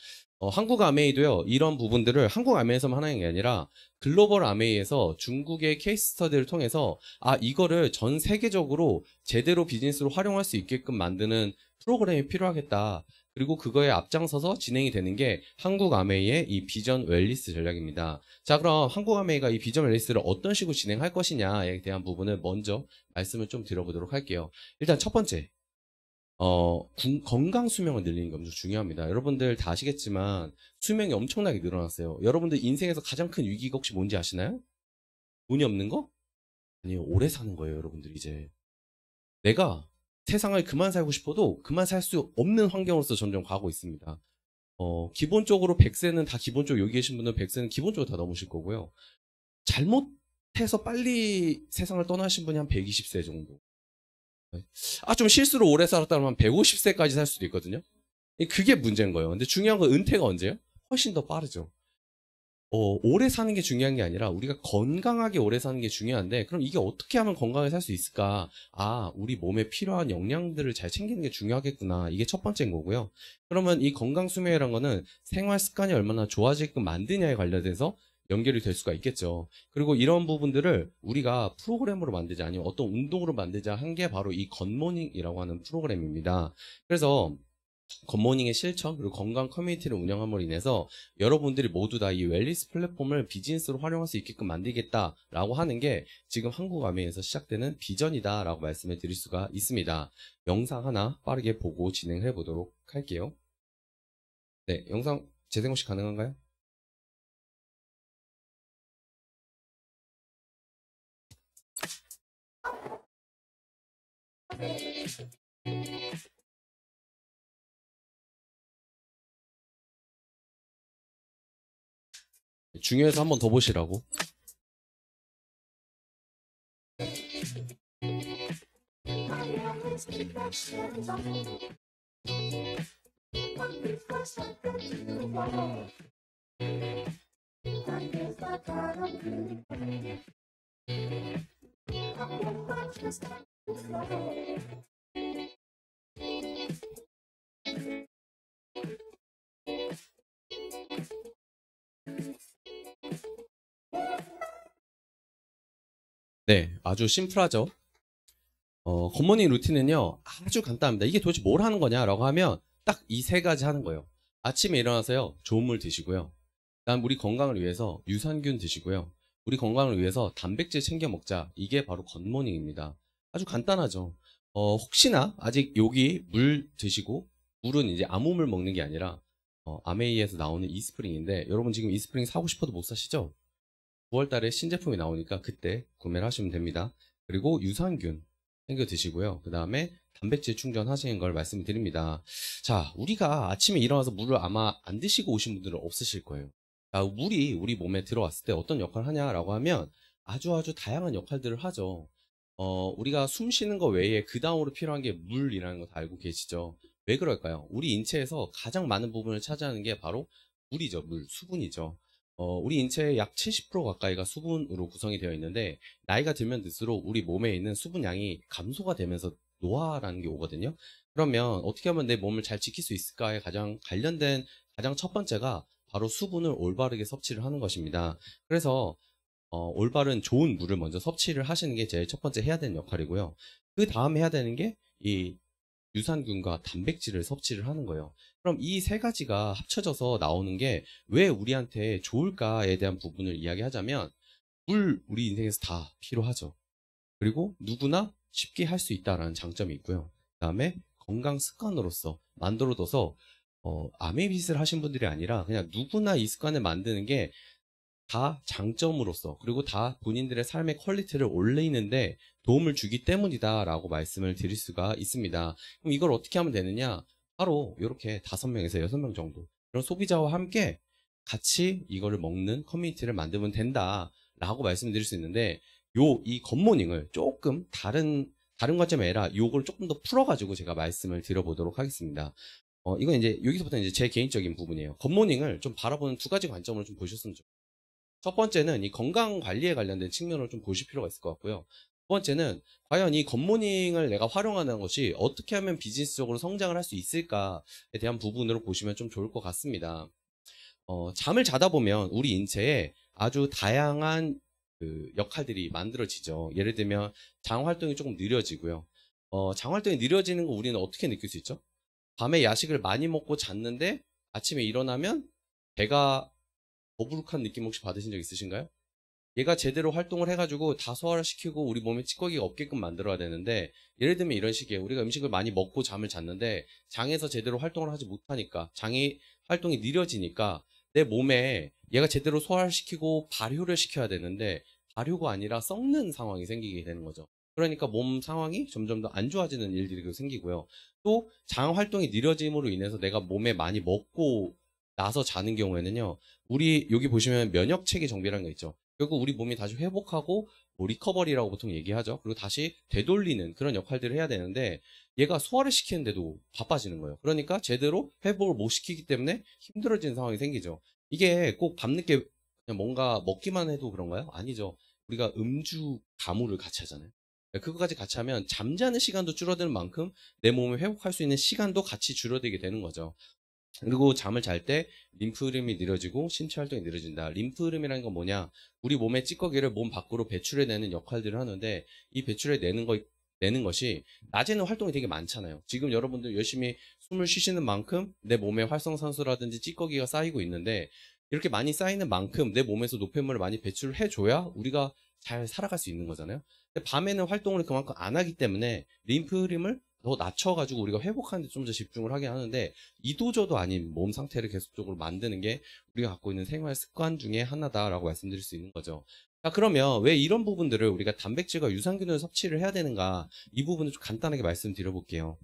한국 아메이도요. 이런 부분들을 한국 아메이에서만 하는 게 아니라 글로벌 아메이에서 중국의 케이스 스터디를 통해서 이거를 전 세계적으로 제대로 비즈니스로 활용할 수 있게끔 만드는 프로그램이 필요하겠다. 그리고 그거에 앞장서서 진행이 되는 게 한국 아메이의 이 비전 웰리스 전략입니다. 자, 그럼 한국 아메이가 이 비전 웰리스를 어떤 식으로 진행할 것이냐에 대한 부분을 먼저 말씀을 좀 드려보도록 할게요. 일단 첫 번째, 건강 수명을 늘리는 게 엄청 중요합니다. 여러분들 다 아시겠지만 수명이 엄청나게 늘어났어요. 여러분들 인생에서 가장 큰 위기가 혹시 뭔지 아시나요? 돈이 없는 거? 아니요, 오래 사는 거예요, 여러분들 이제. 내가 세상을 그만 살고 싶어도 그만 살 수 없는 환경으로서 점점 가고 있습니다. 기본적으로 100세는 다 기본적으로 여기 계신 분은 100세는 기본적으로 다 넘으실 거고요. 잘못해서 빨리 세상을 떠나신 분이 한 120세 정도. 좀 실수로 오래 살았다면 한 150세까지 살 수도 있거든요. 그게 문제인 거예요. 근데 중요한 건 은퇴가 언제예요? 훨씬 더 빠르죠. 오래 사는 게 중요한 게 아니라 우리가 건강하게 오래 사는 게 중요한데, 그럼 이게 어떻게 하면 건강하게 살 수 있을까? 우리 몸에 필요한 영양들을 잘 챙기는 게 중요하겠구나. 이게 첫 번째인 거고요. 그러면 이 건강 수명이라는 거는 생활 습관이 얼마나 좋아지게끔 만드냐에 관련돼서 연결이 될 수가 있겠죠. 그리고 이런 부분들을 우리가 프로그램으로 만들자, 아니면 어떤 운동으로 만들자 한 게 바로 이 굿모닝이라고 하는 프로그램입니다. 그래서 굿모닝의 실천, 그리고 건강 커뮤니티를 운영함으로 인해서 여러분들이 모두 다 이 웰니스 플랫폼을 비즈니스로 활용할 수 있게끔 만들겠다라고 하는 게 지금 한국아메에서 시작되는 비전이다라고 말씀을 드릴 수가 있습니다. 영상 하나 빠르게 보고 진행해 보도록 할게요. 네, 영상 재생 혹시 가능한가요? 중요해서 한 번 더 보시라고. 네, 아주 심플하죠. 굿모닝 루틴은요, 아주 간단합니다. 이게 도대체 뭘 하는 거냐라고 하면 딱 이 세 가지 하는 거예요. 아침에 일어나서요, 좋은 물 드시고요. 그다음 우리 건강을 위해서 유산균 드시고요. 우리 건강을 위해서 단백질 챙겨 먹자. 이게 바로 굿모닝입니다. 아주 간단하죠. 혹시나 아직 여기 물 드시고, 물은 이제 아무 물 먹는 게 아니라 아메이에서 나오는 이스프링인데, 여러분 지금 이스프링 사고 싶어도 못 사시죠? 9월 달에 신제품이 나오니까 그때 구매를 하시면 됩니다. 그리고 유산균 챙겨 드시고요. 그 다음에 단백질 충전하시는 걸 말씀드립니다. 자, 우리가 아침에 일어나서 물을 아마 안 드시고 오신 분들은 없으실 거예요. 자, 물이 우리 몸에 들어왔을 때 어떤 역할을 하냐라고 하면 아주 다양한 역할들을 하죠. 우리가 숨 쉬는 거 외에 그 다음으로 필요한 게 물이라는 거 다 알고 계시죠? 왜 그럴까요? 우리 인체에서 가장 많은 부분을 차지하는 게 바로 물이죠. 물, 수분이죠. 우리 인체의 약 70% 가까이가 수분으로 구성이 되어 있는데, 나이가 들면 들수록 우리 몸에 있는 수분량이 감소가 되면서 노화라는 게 오거든요. 그러면 어떻게 하면 내 몸을 잘 지킬 수 있을까에 가장 관련된 가장 첫 번째가 바로 수분을 올바르게 섭취를 하는 것입니다. 그래서 올바른 좋은 물을 먼저 섭취를 하시는 게 제일 첫 번째 해야 되는 역할이고요. 그 다음 해야 되는 게 이 유산균과 단백질을 섭취를 하는 거예요. 그럼 이 세 가지가 합쳐져서 나오는 게 왜 우리한테 좋을까에 대한 부분을 이야기하자면, 물 우리 인생에서 다 필요하죠. 그리고 누구나 쉽게 할 수 있다라는 장점이 있고요. 그 다음에 건강 습관으로서 만들어둬서 아메비스를 하신 분들이 아니라 그냥 누구나 이 습관을 만드는 게 다 장점으로서, 그리고 다 본인들의 삶의 퀄리티를 올리는데 도움을 주기 때문이다라고 말씀을 드릴 수가 있습니다. 그럼 이걸 어떻게 하면 되느냐? 바로 이렇게 5명에서 6명 정도 그런 소비자와 함께 같이 이거를 먹는 커뮤니티를 만들면 된다라고 말씀드릴 수 있는데, 이 굿모닝을 조금 다른 관점이 아니라 요걸 조금 더 풀어가지고 제가 말씀을 드려보도록 하겠습니다. 이건 이제 여기서부터 이제 제 개인적인 부분이에요. 굿모닝을 좀 바라보는 두 가지 관점으로 좀 보셨으면 좋겠어요. 첫 번째는 이 건강 관리에 관련된 측면을 좀 보실 필요가 있을 것 같고요. 두 번째는 과연 이 굿모닝을 내가 활용하는 것이 어떻게 하면 비즈니스적으로 성장을 할 수 있을까에 대한 부분으로 보시면 좀 좋을 것 같습니다. 잠을 자다 보면 우리 인체에 아주 다양한 그 역할들이 만들어지죠. 예를 들면 장 활동이 조금 느려지고요. 장 활동이 느려지는 거 우리는 어떻게 느낄 수 있죠? 밤에 야식을 많이 먹고 잤는데 아침에 일어나면 배가 더부룩한 느낌 혹시 받으신 적 있으신가요? 얘가 제대로 활동을 해가지고 다 소화를 시키고 우리 몸에 찌꺼기가 없게끔 만들어야 되는데, 예를 들면 이런 식이에요. 우리가 음식을 많이 먹고 잠을 잤는데 장에서 제대로 활동을 하지 못하니까, 장이 활동이 느려지니까 내 몸에 얘가 제대로 소화를 시키고 발효를 시켜야 되는데 발효가 아니라 썩는 상황이 생기게 되는 거죠. 그러니까 몸 상황이 점점 더 안 좋아지는 일들이 생기고요. 또 장 활동이 느려짐으로 인해서 내가 몸에 많이 먹고 나서 자는 경우에는요. 우리 여기 보시면 면역 체계 정비라는 거 있죠. 결국 우리 몸이 다시 회복하고 뭐 리커버리라고 보통 얘기하죠. 그리고 다시 되돌리는 그런 역할들을 해야 되는데 얘가 소화를 시키는데도 바빠지는 거예요. 그러니까 제대로 회복을 못 시키기 때문에 힘들어지는 상황이 생기죠. 이게 꼭 밤늦게 그냥 뭔가 먹기만 해도 그런가요? 아니죠. 우리가 음주, 가무를 같이 하잖아요. 그거까지 같이 하면 잠자는 시간도 줄어드는 만큼 내 몸을 회복할 수 있는 시간도 같이 줄어들게 되는 거죠. 그리고 잠을 잘 때 림프 흐름이 느려지고 신체 활동이 느려진다. 림프 흐름이라는 건 뭐냐? 우리 몸의 찌꺼기를 몸 밖으로 배출해내는 역할들을 하는데 이 내는 것이 낮에는 활동이 되게 많잖아요. 지금 여러분들 열심히 숨을 쉬시는 만큼 내 몸에 활성산소라든지 찌꺼기가 쌓이고 있는데 이렇게 많이 쌓이는 만큼 내 몸에서 노폐물을 많이 배출을 해줘야 우리가 잘 살아갈 수 있는 거잖아요. 근데 밤에는 활동을 그만큼 안 하기 때문에 림프 흐름을 더 낮춰가지고 우리가 회복하는 데 좀 더 집중을 하게 하는데 이도저도 아닌 몸 상태를 계속적으로 만드는 게 우리가 갖고 있는 생활 습관 중에 하나다라고 말씀드릴 수 있는 거죠. 자, 그러면 왜 이런 부분들을 우리가 단백질과 유산균을 섭취를 해야 되는가? 이 부분을 좀 간단하게 말씀드려 볼게요.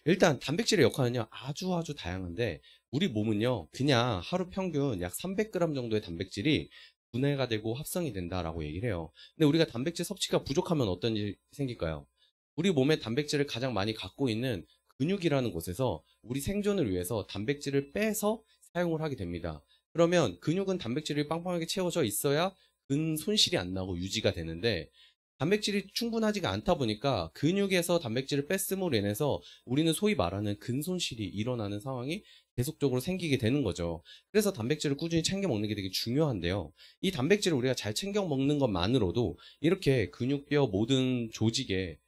일단 단백질의 역할은요 아주 다양한데 우리 몸은요 그냥 하루 평균 약 300g 정도의 단백질이 분해가 되고 합성이 된다라고 얘기를 해요. 근데 우리가 단백질 섭취가 부족하면 어떤 일이 생길까요? 우리 몸에 단백질을 가장 많이 갖고 있는 근육이라는 곳에서 우리 생존을 위해서 단백질을 빼서 사용을 하게 됩니다. 그러면 근육은 단백질이 빵빵하게 채워져 있어야 근 손실이 안 나고 유지가 되는데 단백질이 충분하지가 않다 보니까 근육에서 단백질을 뺐음으로 인해서 우리는 소위 말하는 근손실이 일어나는 상황이 계속적으로 생기게 되는 거죠. 그래서 단백질을 꾸준히 챙겨 먹는 게 되게 중요한데요. 이 단백질을 우리가 잘 챙겨 먹는 것만으로도 이렇게 근육, 뼈 모든 조직에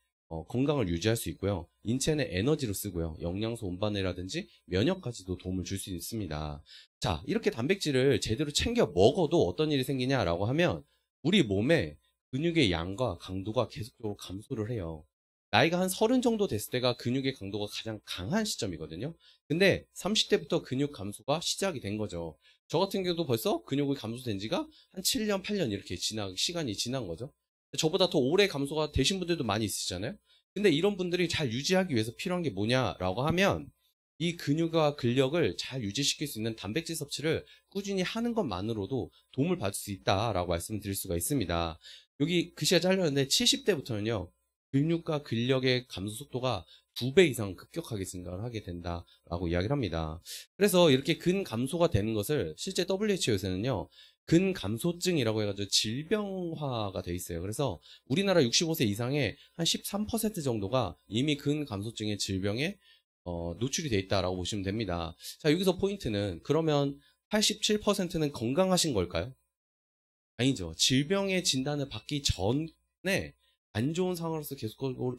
건강을 유지할 수 있고요. 인체는 에너지로 쓰고요. 영양소 운반이라든지 면역까지도 도움을 줄 수 있습니다. 자, 이렇게 단백질을 제대로 챙겨 먹어도 어떤 일이 생기냐라고 하면 우리 몸에 근육의 양과 강도가 계속적으로 감소를 해요. 나이가 한 30 정도 됐을 때가 근육의 강도가 가장 강한 시점이거든요. 근데 30대부터 근육 감소가 시작이 된 거죠. 저 같은 경우도 벌써 근육이 감소된 지가 한 7년, 8년 이렇게 시간이 지난 거죠. 저보다 더 오래 감소가 되신 분들도 많이 있으시잖아요. 근데 이런 분들이 잘 유지하기 위해서 필요한 게 뭐냐라고 하면 이 근육과 근력을 잘 유지시킬 수 있는 단백질 섭취를 꾸준히 하는 것만으로도 도움을 받을 수 있다라고 말씀드릴 수가 있습니다. 여기 글씨가 잘렸는데 70대부터는요. 근육과 근력의 감소 속도가 2배 이상 급격하게 증가를 하게 된다라고 이야기를 합니다. 그래서 이렇게 근 감소가 되는 것을 실제 WHO에서는요. 근 감소증이라고 해가지고 질병화가 돼 있어요. 그래서 우리나라 65세 이상의 한 13% 정도가 이미 근 감소증의 질병에 노출이 돼 있다라고 보시면 됩니다. 자, 여기서 포인트는 그러면 87%는 건강하신 걸까요? 아니죠. 질병의 진단을 받기 전에 안 좋은 상황으로서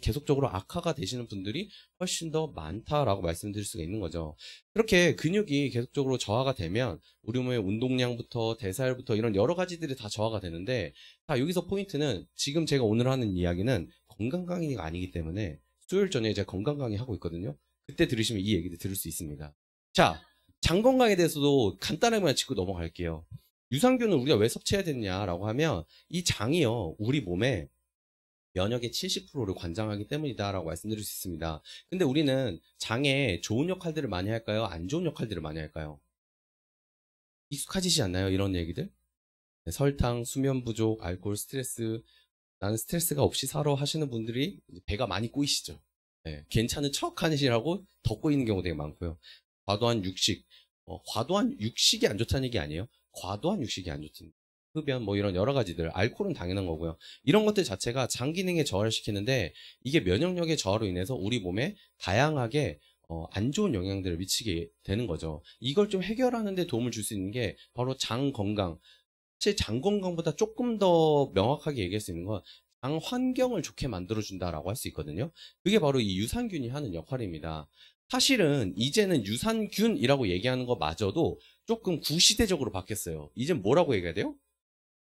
계속적으로 악화가 되시는 분들이 훨씬 더 많다라고 말씀드릴 수가 있는 거죠. 그렇게 근육이 계속적으로 저하가 되면 우리 몸의 운동량부터 대사율부터 이런 여러 가지들이 다 저하가 되는데 자, 여기서 포인트는 지금 제가 오늘 하는 이야기는 건강 강의가 아니기 때문에 수요일 저녁에 제가 건강 강의 하고 있거든요. 그때 들으시면 이 얘기를 들을 수 있습니다. 자, 장 건강에 대해서도 간단하게만 짚고 넘어갈게요. 유산균을 우리가 왜 섭취해야 되느냐라고 하면 이 장이요 우리 몸에 면역의 70%를 관장하기 때문이다라고 말씀드릴 수 있습니다. 근데 우리는 장에 좋은 역할들을 많이 할까요? 안 좋은 역할들을 많이 할까요? 익숙하지지 않나요? 이런 얘기들? 네, 설탕, 수면 부족, 알코올, 스트레스 나는 스트레스가 없이 살아 하시는 분들이 배가 많이 꼬이시죠. 네, 괜찮은 척 하시라고 더 꼬이는 경우 되게 많고요. 과도한 육식, 과도한 육식이 안 좋다는 얘기 아니에요. 과도한 육식이 안 좋다는 흡연 뭐 이런 여러 가지들 알코올은 당연한 거고요. 이런 것들 자체가 장 기능에 저하를 시키는데 이게 면역력의 저하로 인해서 우리 몸에 다양하게 안 좋은 영향들을 미치게 되는 거죠. 이걸 좀 해결하는 데 도움을 줄 수 있는 게 바로 장 건강. 사실 장 건강보다 조금 더 명확하게 얘기할 수 있는 건 장 환경을 좋게 만들어준다라고 할 수 있거든요. 그게 바로 이 유산균이 하는 역할입니다. 사실은 이제는 유산균이라고 얘기하는 거 마저도 조금 구시대적으로 바뀌었어요. 이젠 뭐라고 얘기해야 돼요?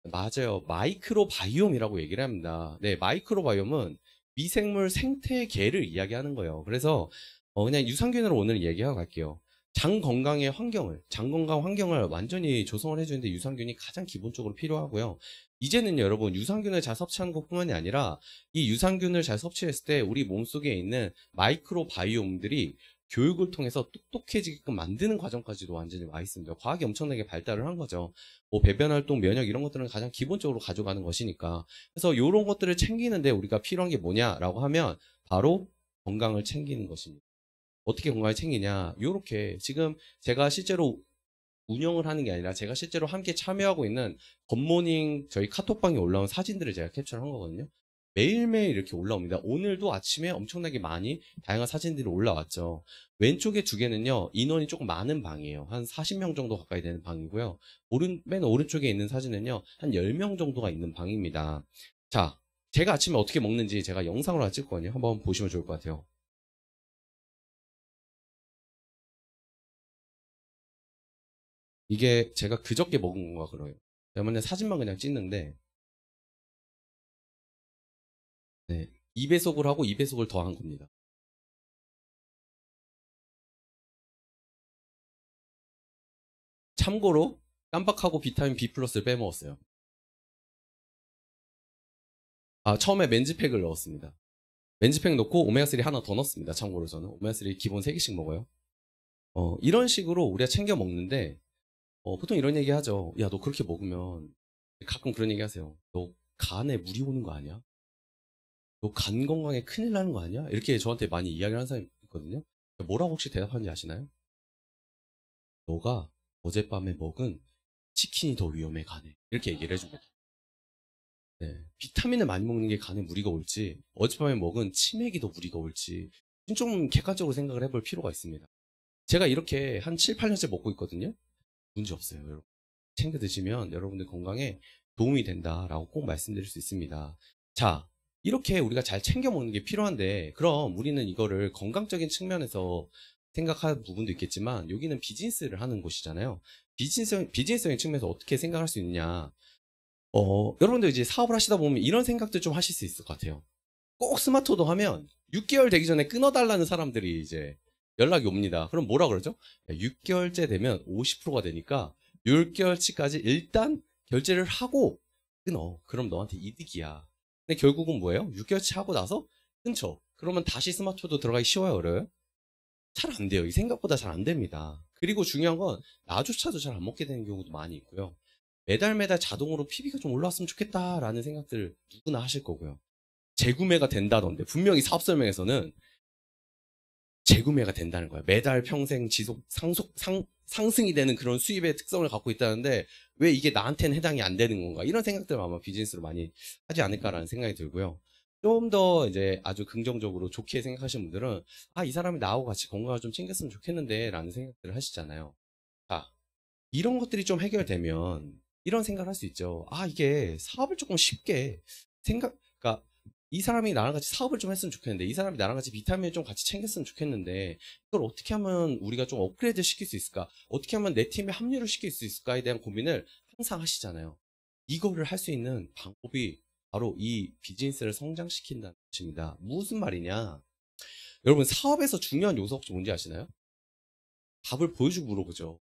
맞아요. 마이크로바이옴이라고 얘기를 합니다. 네, 마이크로바이옴은 미생물 생태계를 이야기하는 거예요. 그래서 그냥 유산균으로 오늘 얘기하고 갈게요. 장 건강 환경을 완전히 조성을 해주는데 유산균이 가장 기본적으로 필요하고요. 이제는 여러분 유산균을 잘 섭취하는 것뿐만이 아니라 이 유산균을 잘 섭취했을 때 우리 몸속에 있는 마이크로바이옴들이 교육을 통해서 똑똑해지게끔 만드는 과정까지도 완전히 와 있습니다. 과학이 엄청나게 발달을 한 거죠. 뭐 배변 활동, 면역 이런 것들은 가장 기본적으로 가져가는 것이니까. 그래서 이런 것들을 챙기는데 우리가 필요한 게 뭐냐라고 하면 바로 건강을 챙기는 것입니다. 어떻게 건강을 챙기냐? 요렇게 지금 제가 실제로 운영을 하는 게 아니라 제가 실제로 함께 참여하고 있는 굿모닝 저희 카톡방에 올라온 사진들을 제가 캡처한 거거든요. 매일매일 이렇게 올라옵니다. 오늘도 아침에 엄청나게 많이 다양한 사진들이 올라왔죠. 왼쪽에 두 개는요, 인원이 조금 많은 방이에요. 한 40명 정도 가까이 되는 방이고요. 맨 오른쪽에 있는 사진은요, 한 10명 정도가 있는 방입니다. 자, 제가 아침에 어떻게 먹는지 제가 영상으로 하나 찍거든요. 한번 보시면 좋을 것 같아요. 이게 제가 그저께 먹은 건가 그래요. 제가 맨날 사진만 그냥 찍는데, 네, 2배속을 하고 2배속을 더한 겁니다. 참고로 깜빡하고 비타민 B 플러스를 빼먹었어요. 처음에 맨즈팩을 넣었습니다. 맨즈팩 넣고 오메가3 하나 더 넣었습니다. 참고로 저는 오메가3 기본 3개씩 먹어요. 이런 식으로 우리가 챙겨 먹는데 보통 이런 얘기 하죠. 야, 너 그렇게 먹으면 가끔 그런 얘기 하세요. 너 간에 물이 오는 거 아니야? 너 간 건강에 큰일 나는 거 아니야? 이렇게 저한테 많이 이야기를 하는 사람이 있거든요. 뭐라고 혹시 대답하는지 아시나요? 너가 어젯밤에 먹은 치킨이 더 위험해, 간에. 이렇게 얘기를 해줍니다. 네. 비타민을 많이 먹는 게 간에 무리가 올지, 어젯밤에 먹은 치맥이 더 무리가 올지, 좀 객관적으로 생각을 해볼 필요가 있습니다. 제가 이렇게 한 7, 8년째 먹고 있거든요. 문제 없어요, 여러분. 챙겨 드시면 여러분들 건강에 도움이 된다라고 꼭 말씀드릴 수 있습니다. 자, 이렇게 우리가 잘 챙겨 먹는 게 필요한데, 그럼 우리는 이거를 건강적인 측면에서 생각할 부분도 있겠지만, 여기는 비즈니스를 하는 곳이잖아요. 비즈니스적인 측면에서 어떻게 생각할 수 있느냐. 여러분들 이제 사업을 하시다 보면 이런 생각들 좀 하실 수 있을 것 같아요. 꼭 스마트워드 하면 6개월 되기 전에 끊어달라는 사람들이 이제 연락이 옵니다. 그럼 뭐라 그러죠? 6개월째 되면 50%가 되니까 6개월치까지 일단 결제를 하고 끊어. 그럼 너한테 이득이야. 근데 결국은 뭐예요? 6개월치 하고 나서 끊죠. 그러면 다시 스마트워드 들어가기 쉬워요, 어려워요? 잘 안 돼요. 이 생각보다 잘 안 됩니다. 그리고 중요한 건 나조차도 잘 안 먹게 되는 경우도 많이 있고요. 매달 자동으로 PB가 좀 올라왔으면 좋겠다라는 생각들을 누구나 하실 거고요. 재구매가 된다던데 분명히 사업 설명에서는 재구매가 된다는 거야. 매달 평생 지속 상승이 되는 그런 수입의 특성을 갖고 있다는데 왜 이게 나한테는 해당이 안 되는 건가? 이런 생각들을 아마 비즈니스로 많이 하지 않을까라는 생각이 들고요. 좀 더 이제 아주 긍정적으로 좋게 생각하시는 분들은 이 사람이 나하고 같이 건강을 좀 챙겼으면 좋겠는데 라는 생각들을 하시잖아요. 자, 이런 것들이 좀 해결되면 이런 생각을 할 수 있죠. 이게 사업을 조금 쉽게 그러니까 이 사람이 나랑 같이 사업을 좀 했으면 좋겠는데, 이 사람이 나랑 같이 비타민을 좀 같이 챙겼으면 좋겠는데, 이걸 어떻게 하면 우리가 좀 업그레이드 시킬 수 있을까? 어떻게 하면 내 팀에 합류를 시킬 수 있을까에 대한 고민을 항상 하시잖아요. 이거를 할 수 있는 방법이 바로 이 비즈니스를 성장시킨다는 것입니다. 무슨 말이냐? 여러분, 사업에서 중요한 요소 혹시 뭔지 아시나요? 답을 보여주고 물어보죠.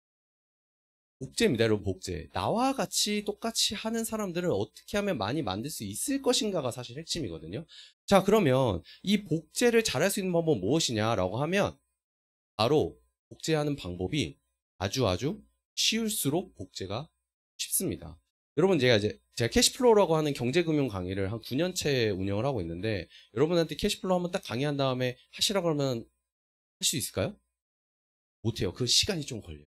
복제입니다, 여러분. 복제. 나와 같이 똑같이 하는 사람들을 어떻게 하면 많이 만들 수 있을 것인가가 사실 핵심이거든요. 자, 그러면 이 복제를 잘할 수 있는 방법은 무엇이냐라고 하면 바로 복제하는 방법이 아주 쉬울수록 복제가 쉽습니다. 여러분, 제가 캐시플로우라고 하는 경제금융 강의를 한 9년째 운영을 하고 있는데, 여러분한테 캐시플로우 한번 딱 강의한 다음에 하시라고 하면 할 수 있을까요? 못해요. 그 시간이 좀 걸려요.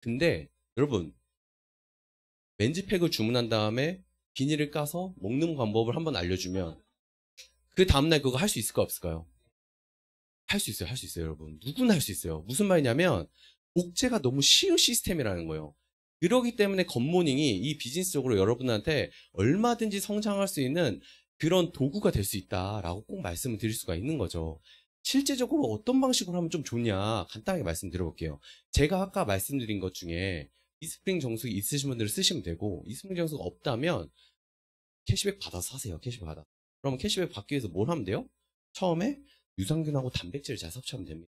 근데 여러분, 맨즈팩을 주문한 다음에 비닐을 까서 먹는 방법을 한번 알려주면 그 다음날 그거 할 수 있을까 없을까요? 할 수 있어요. 할 수 있어요, 여러분. 누구나 할 수 있어요. 무슨 말이냐면 복제가 너무 쉬운 시스템이라는 거예요. 그러기 때문에 굿모닝이 이 비즈니스적으로 여러분한테 얼마든지 성장할 수 있는 그런 도구가 될 수 있다라고 꼭 말씀을 드릴 수가 있는 거죠. 실제적으로 어떤 방식으로 하면 좀 좋냐 간단하게 말씀드려볼게요. 제가 아까 말씀드린 것 중에 이스프링 정수기 있으신 분들은 쓰시면 되고, 이스프링 정수기가 없다면 캐시백 받아서 사세요. 캐시백 받아. 그러면 캐시백 받기 위해서 뭘 하면 돼요? 처음에 유산균하고 단백질을 잘 섭취하면 됩니다.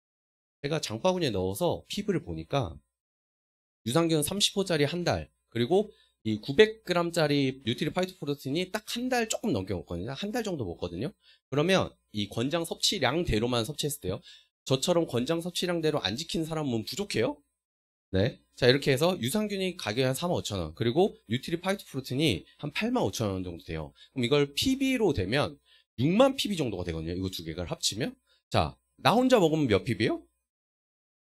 제가 장바구니에 넣어서 피부를 보니까 유산균 30호짜리 한 달, 그리고 이 900g짜리 뉴트리 파이토프로틴이 딱 한 달 조금 넘게 먹거든요. 한 달 정도 먹거든요. 그러면 이 권장 섭취량대로만 섭취했을 때요. 저처럼 권장 섭취량대로 안 지키는 사람은 부족해요? 네. 자, 이렇게 해서 유산균이 가격이 한 45,000원, 그리고 뉴트리 파이토프로틴이 한 85,000원 정도 돼요. 그럼 이걸 PB로 되면 6만 PB 정도가 되거든요. 이거 두 개를 합치면. 자, 나 혼자 먹으면 몇 PB예요?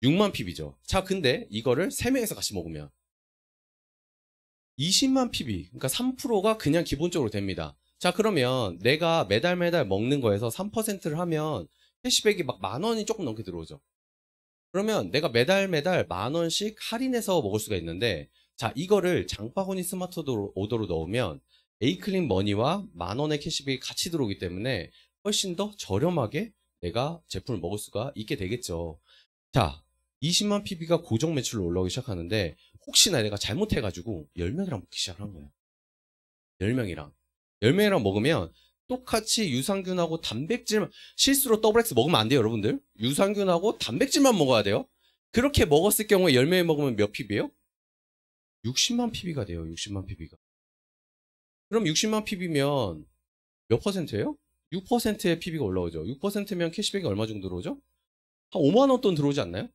6만 PB죠. 자, 근데 이거를 3명에서 같이 먹으면 20만 PB, 그러니까 3%가 그냥 기본적으로 됩니다. 자, 그러면 내가 매달 먹는 거에서 3%를 하면 캐시백이 막 10,000원이 조금 넘게 들어오죠. 그러면 내가 매달 10,000원씩 할인해서 먹을 수가 있는데, 자, 이거를 장바구니 스마트 오더로 넣으면 에이클린 머니와 10,000원의 캐시백이 같이 들어오기 때문에 훨씬 더 저렴하게 내가 제품을 먹을 수가 있게 되겠죠. 자, 20만 PB가 고정 매출로 올라오기 시작하는데, 혹시나 내가 잘못해가지고 10명이랑 먹기 시작한 거예요. 10명이랑 먹으면 똑같이 유산균하고 단백질, 실수로 더블X 먹으면 안 돼요, 여러분들. 유산균하고 단백질만 먹어야 돼요. 그렇게 먹었을 경우에 10명이 먹으면 몇 PB예요? 60만 PB가 돼요, 60만 PB가. 그럼 60만 PB면 몇 퍼센트예요? 6%의 PB가 올라오죠. 6%면 캐시백이 얼마 정도 들어오죠? 한 5만 원 돈 들어오지 않나요?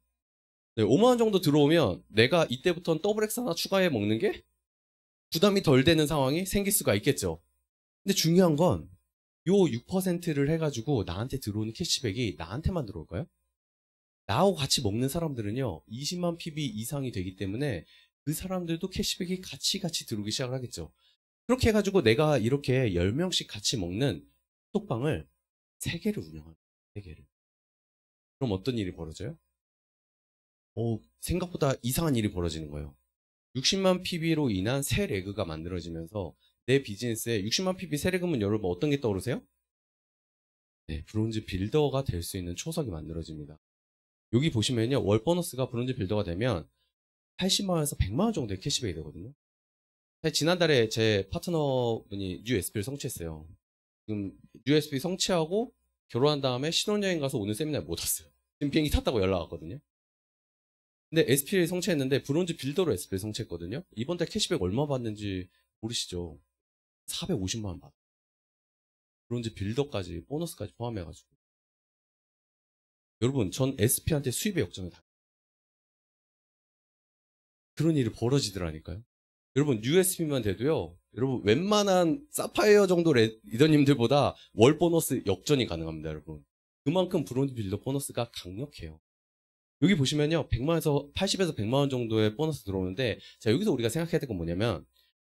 네, 5만 원 정도 들어오면 내가 이때부터는 더블X 하나 추가해 먹는 게 부담이 덜 되는 상황이 생길 수가 있겠죠. 근데 중요한 건 요 6%를 해가지고 나한테 들어오는 캐시백이 나한테만 들어올까요? 나하고 같이 먹는 사람들은요, 20만 PB 이상이 되기 때문에 그 사람들도 캐시백이 같이 들어오기 시작을 하겠죠. 그렇게 해가지고 내가 이렇게 10명씩 같이 먹는 톡방을 3개를 운영합니다. 3개를. 그럼 어떤 일이 벌어져요? 생각보다 이상한 일이 벌어지는 거예요. 60만 PB로 인한 새 레그가 만들어지면서 내 비즈니스에 60만 PB 새 레그면 여러분 어떤 게 떠오르세요? 네, 브론즈 빌더가 될 수 있는 초석이 만들어집니다. 여기 보시면요, 월 보너스가 브론즈 빌더가 되면 80만 원에서 100만 원 정도의 캐시백이 되거든요. 지난달에 제 파트너분이 뉴 SP를 성취했어요. 지금 뉴 SP 성취하고 결혼한 다음에 신혼여행 가서 오늘 세미나에 못 왔어요. 지금 비행기 탔다고 연락 왔거든요. 근데 SP를 성취했는데 브론즈 빌더로 SP를 성취했거든요. 이번 달 캐시백 얼마 받는지 모르시죠? 450만 원 받아. 브론즈 빌더까지 보너스까지 포함해가지고. 여러분, 전 SP한테 수입의 역전을 다. 그런 일이 벌어지더라니까요. 여러분, USP만 돼도요, 여러분, 웬만한 사파이어 정도 리더님들보다 월 보너스 역전이 가능합니다, 여러분. 그만큼 브론즈 빌더 보너스가 강력해요. 여기 보시면요, 80에서 100만 원 정도의 보너스 들어오는데, 자, 여기서 우리가 생각해야 될 건 뭐냐면,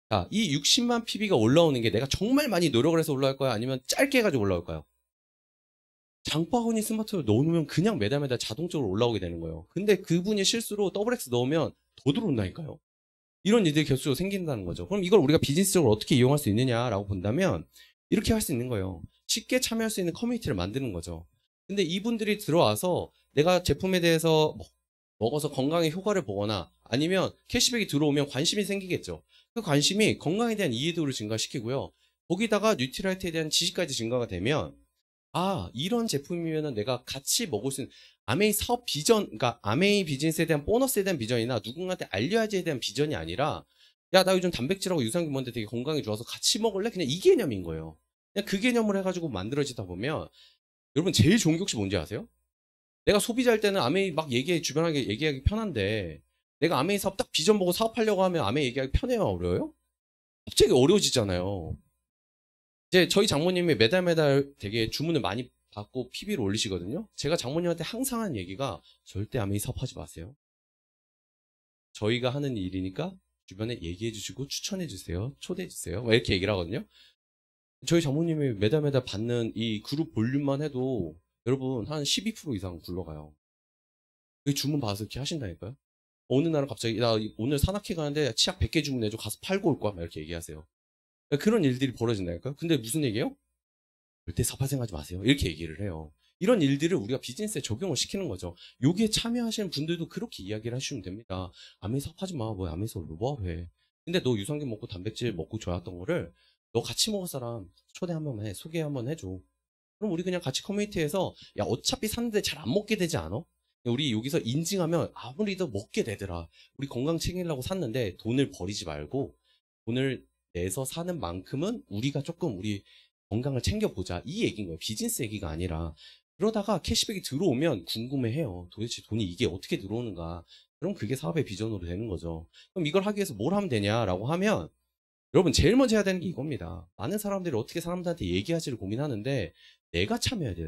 자, 이 60만 PB가 올라오는 게 내가 정말 많이 노력을 해서 올라올 거야? 아니면 짧게 해가지고 올라올까요? 장바구니 스마트를 넣어놓으면 그냥 매달 자동적으로 올라오게 되는 거예요. 근데 그분이 실수로 더블X 넣으면 더 들어온다니까요. 이런 일들이 계속 생긴다는 거죠. 그럼 이걸 우리가 비즈니스적으로 어떻게 이용할 수 있느냐라고 본다면 이렇게 할 수 있는 거예요. 쉽게 참여할 수 있는 커뮤니티를 만드는 거죠. 근데 이분들이 들어와서 내가 제품에 대해서 먹어서 건강에 효과를 보거나 아니면 캐시백이 들어오면 관심이 생기겠죠. 그 관심이 건강에 대한 이해도를 증가시키고요. 거기다가 뉴트리라이트에 대한 지식까지 증가가 되면 이런 제품이면은 내가 같이 먹을 수 있는 아메이 사업 비전, 그러니까 아메이 비즈니스에 대한 보너스에 대한 비전이나 누군가한테 알려야지에 대한 비전이 아니라 야, 나 요즘 단백질하고 유산균 먹는데 되게 건강에 좋아서 같이 먹을래? 그냥 이 개념인 거예요. 그냥 그 개념을 해가지고 만들어지다 보면 여러분 제일 좋은 게 혹시 뭔지 아세요? 내가 소비자일 때는 아메이 막 주변하게 얘기하기 편한데 내가 아메이 사업 딱 비전 보고 사업하려고 하면 아메이 얘기하기 편해요? 어려워요? 갑자기 어려워지잖아요. 이제 저희 장모님이 매달 되게 주문을 많이 받고 PB를 올리시거든요. 제가 장모님한테 항상 하는 얘기가 절대 아메이 사업하지 마세요. 저희가 하는 일이니까 주변에 얘기해 주시고 추천해 주세요. 초대해 주세요. 이렇게 얘기를 하거든요. 저희 장모님이 매달 받는 이 그룹 볼륨만 해도 여러분 한 12% 이상 굴러가요. 주문 받아서 이렇게 하신다니까요. 어느 날은 갑자기 나 오늘 산악회 가는데 치약 100개 주문해줘 가서 팔고 올 거야. 막 이렇게 얘기하세요. 그런 일들이 벌어진다니까요. 근데 무슨 얘기예요? 절대 사파 생각하지 마세요. 이렇게 얘기를 해요. 이런 일들을 우리가 비즈니스에 적용을 시키는 거죠. 여기에 참여하시는 분들도 그렇게 이야기를 하시면 됩니다. 아메이 사업하지 마. 아메이서 뭐하러 해. 근데 너 유산균 먹고 단백질 먹고 좋았던 거를 너 같이 먹을 사람 초대 한 번만 해. 소개 한번 해줘. 그럼 우리 그냥 같이 커뮤니티에서 야 어차피 샀는데 잘 안 먹게 되지 않아? 우리 여기서 인증하면 아무리 더 먹게 되더라. 우리 건강 챙기려고 샀는데 돈을 버리지 말고 돈을 내서 사는 만큼은 우리가 조금 우리 건강을 챙겨보자. 이 얘기인 거예요. 비즈니스 얘기가 아니라 그러다가 캐시백이 들어오면 궁금해해요. 도대체 돈이 이게 어떻게 들어오는가. 그럼 그게 사업의 비전으로 되는 거죠. 그럼 이걸 하기 위해서 뭘 하면 되냐라고 하면 여러분 제일 먼저 해야 되는 게 이겁니다. 많은 사람들이 어떻게 사람들한테 얘기하지를 고민하는데 내가 참여해야 돼요.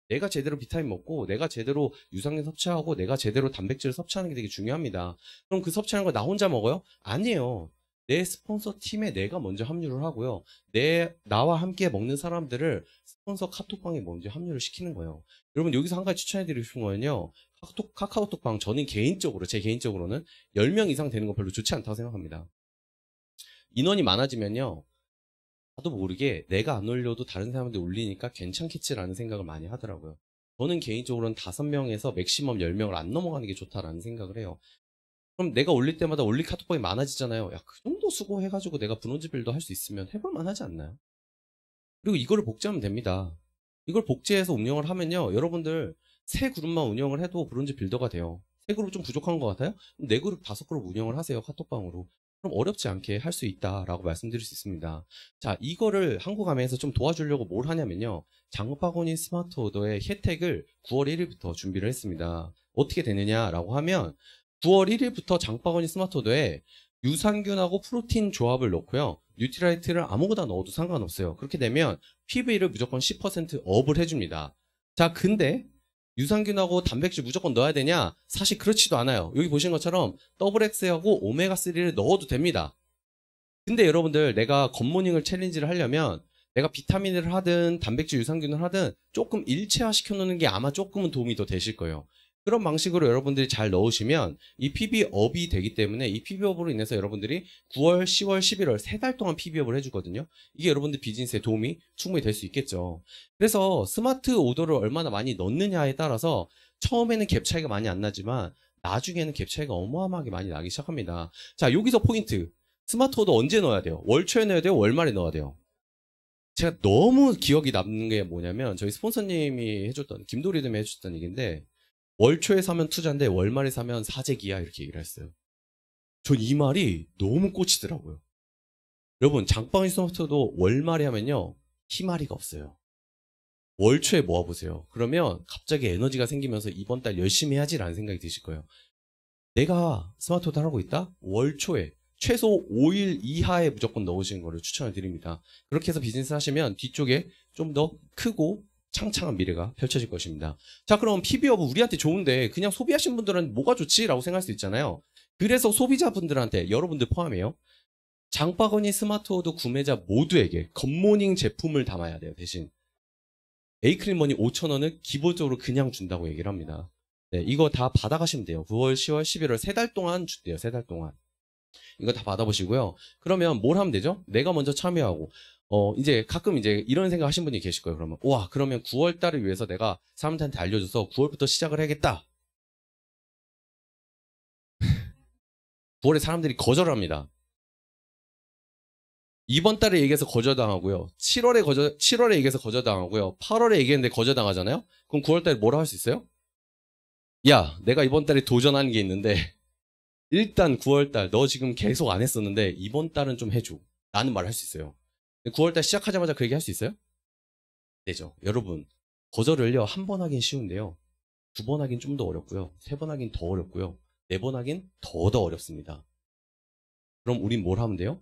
내가 제대로 비타민 먹고 내가 제대로 유산균 섭취하고 내가 제대로 단백질을 섭취하는 게 되게 중요합니다. 그럼 그 섭취하는 거 나 혼자 먹어요? 아니에요. 내 스폰서 팀에 내가 먼저 합류를 하고요. 나와 함께 먹는 사람들을 스폰서 카톡방에 먼저 합류를 시키는 거예요. 여러분 여기서 한 가지 추천해드리고 싶은 거는요. 카카오톡방 저는 제 개인적으로는 10명 이상 되는 거 별로 좋지 않다고 생각합니다. 인원이 많아지면요. 나도 모르게 내가 안 올려도 다른 사람들이 올리니까 괜찮겠지라는 생각을 많이 하더라고요. 저는 개인적으로는 5명에서 맥시멈 10명을 안 넘어가는 게 좋다라는 생각을 해요. 그럼 내가 올릴 때마다 올릴 카톡방이 많아지잖아요. 야, 그 정도 수고해가지고 내가 브론즈 빌더 할 수 있으면 해볼만 하지 않나요? 그리고 이거를 복제하면 됩니다. 이걸 복제해서 운영을 하면요. 여러분들 3그룹만 운영을 해도 브론즈 빌더가 돼요. 3그룹 좀 부족한 것 같아요? 그럼 4그룹, 5그룹 운영을 하세요. 카톡방으로. 그럼 어렵지 않게 할 수 있다라고 말씀드릴 수 있습니다. 자, 이거를 한국아메에서 좀 도와주려고 뭘 하냐면요. 장박원인 스마트 오더의 혜택을 9월 1일부터 준비를 했습니다. 어떻게 되느냐라고 하면 9월 1일부터 장박원인 스마트 오더에 유산균하고 프로틴 조합을 넣고요. 뉴트라이트를 아무거나 넣어도 상관없어요. 그렇게 되면 PV를 무조건 10% 업을 해줍니다. 자, 근데 유산균하고 단백질 무조건 넣어야 되냐? 사실 그렇지도 않아요. 여기 보시는 것처럼 XX하고 오메가3를 넣어도 됩니다. 근데 여러분들 내가 굿모닝을 챌린지를 하려면 내가 비타민을 하든 단백질 유산균을 하든 조금 일체화 시켜놓는 게 아마 조금은 도움이 더 되실 거예요. 그런 방식으로 여러분들이 잘 넣으시면 이 PB업이 되기 때문에 이 PB업으로 인해서 여러분들이 9월, 10월, 11월 3달 동안 PB업을 해주거든요. 이게 여러분들 비즈니스에 도움이 충분히 될 수 있겠죠. 그래서 스마트 오더를 얼마나 많이 넣느냐에 따라서 처음에는 갭 차이가 많이 안 나지만 나중에는 갭 차이가 어마어마하게 많이 나기 시작합니다. 자, 여기서 포인트. 스마트 오더 언제 넣어야 돼요? 월초에 넣어야 돼요? 월말에 넣어야 돼요? 제가 너무 기억이 남는 게 뭐냐면 저희 스폰서님이 해줬던 김도리듬이 해줬던 얘기인데 월초에 사면 투자인데 월말에 사면 사재기야 이렇게 얘기를 했어요. 전 이 말이 너무 꽂히더라고요. 여러분 장방위 스마트도 월말에 하면요 희마리가 없어요. 월초에 모아보세요. 그러면 갑자기 에너지가 생기면서 이번 달 열심히 해야지라는 생각이 드실 거예요. 내가 스마트워드 하고 있다? 월초에 최소 5일 이하에 무조건 넣으시는 거를 추천을 드립니다. 그렇게 해서 비즈니스 하시면 뒤쪽에 좀 더 크고 창창한 미래가 펼쳐질 것입니다. 자, 그럼 PB업은 우리한테 좋은데 그냥 소비하신 분들은 뭐가 좋지? 라고 생각할 수 있잖아요. 그래서 소비자분들한테 여러분들 포함해요. 장바구니 스마트워드 구매자 모두에게 굿모닝 제품을 담아야 돼요. 대신 에이클린머니 5,000원을 기본적으로 그냥 준다고 얘기를 합니다. 네, 이거 다 받아가시면 돼요. 9월, 10월, 11월 3달 동안 준대요. 3달 동안. 이거 다 받아보시고요. 그러면 뭘 하면 되죠? 내가 먼저 참여하고 이제 가끔 이제 이런 생각 하신 분이 계실 거예요. 그러면 와, 그러면 9월 달을 위해서 내가 사람들한테 알려줘서 9월부터 시작을 해야겠다. 9월에 사람들이 거절합니다. 이번 달에 얘기해서 거절당하고요. 7월에 얘기해서 거절당하고요. 8월에 얘기했는데 거절당하잖아요. 그럼 9월 달에 뭐라 할 수 있어요? 야, 내가 이번 달에 도전하는 게 있는데 일단 9월 달 너 지금 계속 안 했었는데 이번 달은 좀 해줘. 라는 말을 할 수 있어요. 9월 달 시작하자마자 그 얘기 할 수 있어요? 되죠. 여러분, 거절을요, 한 번 하긴 쉬운데요. 2번 하긴 좀 더 어렵고요. 3번 하긴 더 어렵고요. 4번 하긴 더 어렵습니다. 그럼 우린 뭘 하면 돼요?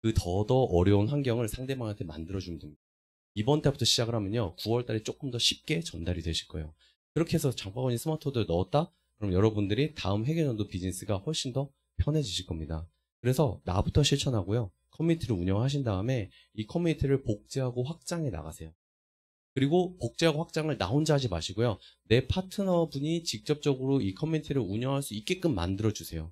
그 더 어려운 환경을 상대방한테 만들어주면 됩니다. 이번 달부터 시작을 하면요. 9월 달에 조금 더 쉽게 전달이 되실 거예요. 그렇게 해서 장바구니 스마트워드를 넣었다? 그럼 여러분들이 다음 회계연도 비즈니스가 훨씬 더 편해지실 겁니다. 그래서 나부터 실천하고요. 커뮤니티를 운영하신 다음에 이 커뮤니티를 복제하고 확장해 나가세요. 그리고 복제하고 확장을 나 혼자 하지 마시고요. 내 파트너분이 직접적으로 이 커뮤니티를 운영할 수 있게끔 만들어주세요.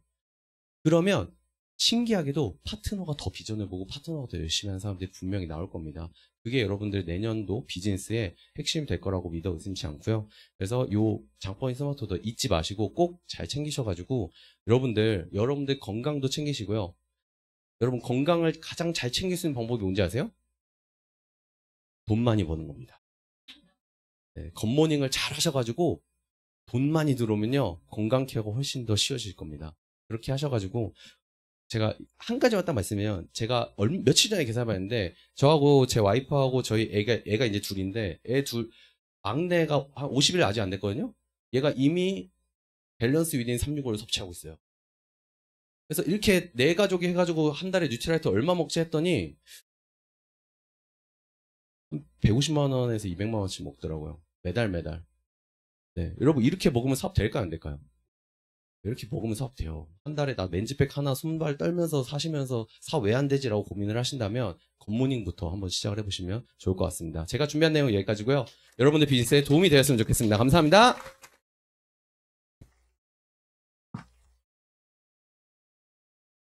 그러면 신기하게도 파트너가 더 비전을 보고 파트너가 더 열심히 하는 사람들이 분명히 나올 겁니다. 그게 여러분들 내년도 비즈니스의 핵심이 될 거라고 믿어 의심치 않고요. 그래서 요 장바구니 스마트워드 잊지 마시고 꼭 잘 챙기셔가지고 여러분들 건강도 챙기시고요. 여러분 건강을 가장 잘 챙길 수 있는 방법이 뭔지 아세요? 돈 많이 버는 겁니다. 네, 굿모닝을 잘 하셔가지고 돈 많이 들어오면요. 건강 케어가 훨씬 더 쉬워질 겁니다. 그렇게 하셔가지고 제가 한 가지만 딱 말씀드리면 제가 며칠 전에 계산해봤는데 저하고 제 와이프하고 저희 애가 이제 둘인데 막내가 한 50일 아직 안 됐거든요. 얘가 이미 밸런스 위딘 365를 섭취하고 있어요. 그래서 이렇게 네 가족이 해가지고 한 달에 뉴트리라이트 얼마 먹지 했더니 150만 원에서 200만 원씩 먹더라고요. 매달. 네, 여러분 이렇게 먹으면 사업 될까요, 안 될까요? 이렇게 먹으면 사업 돼요. 한 달에 나 렌즈백 하나 손발 떨면서 사시면서 사업 왜 안 되지라고 고민을 하신다면 굿모닝부터 한번 시작을 해보시면 좋을 것 같습니다. 제가 준비한 내용은 여기까지고요. 여러분들 비즈니스에 도움이 되었으면 좋겠습니다. 감사합니다.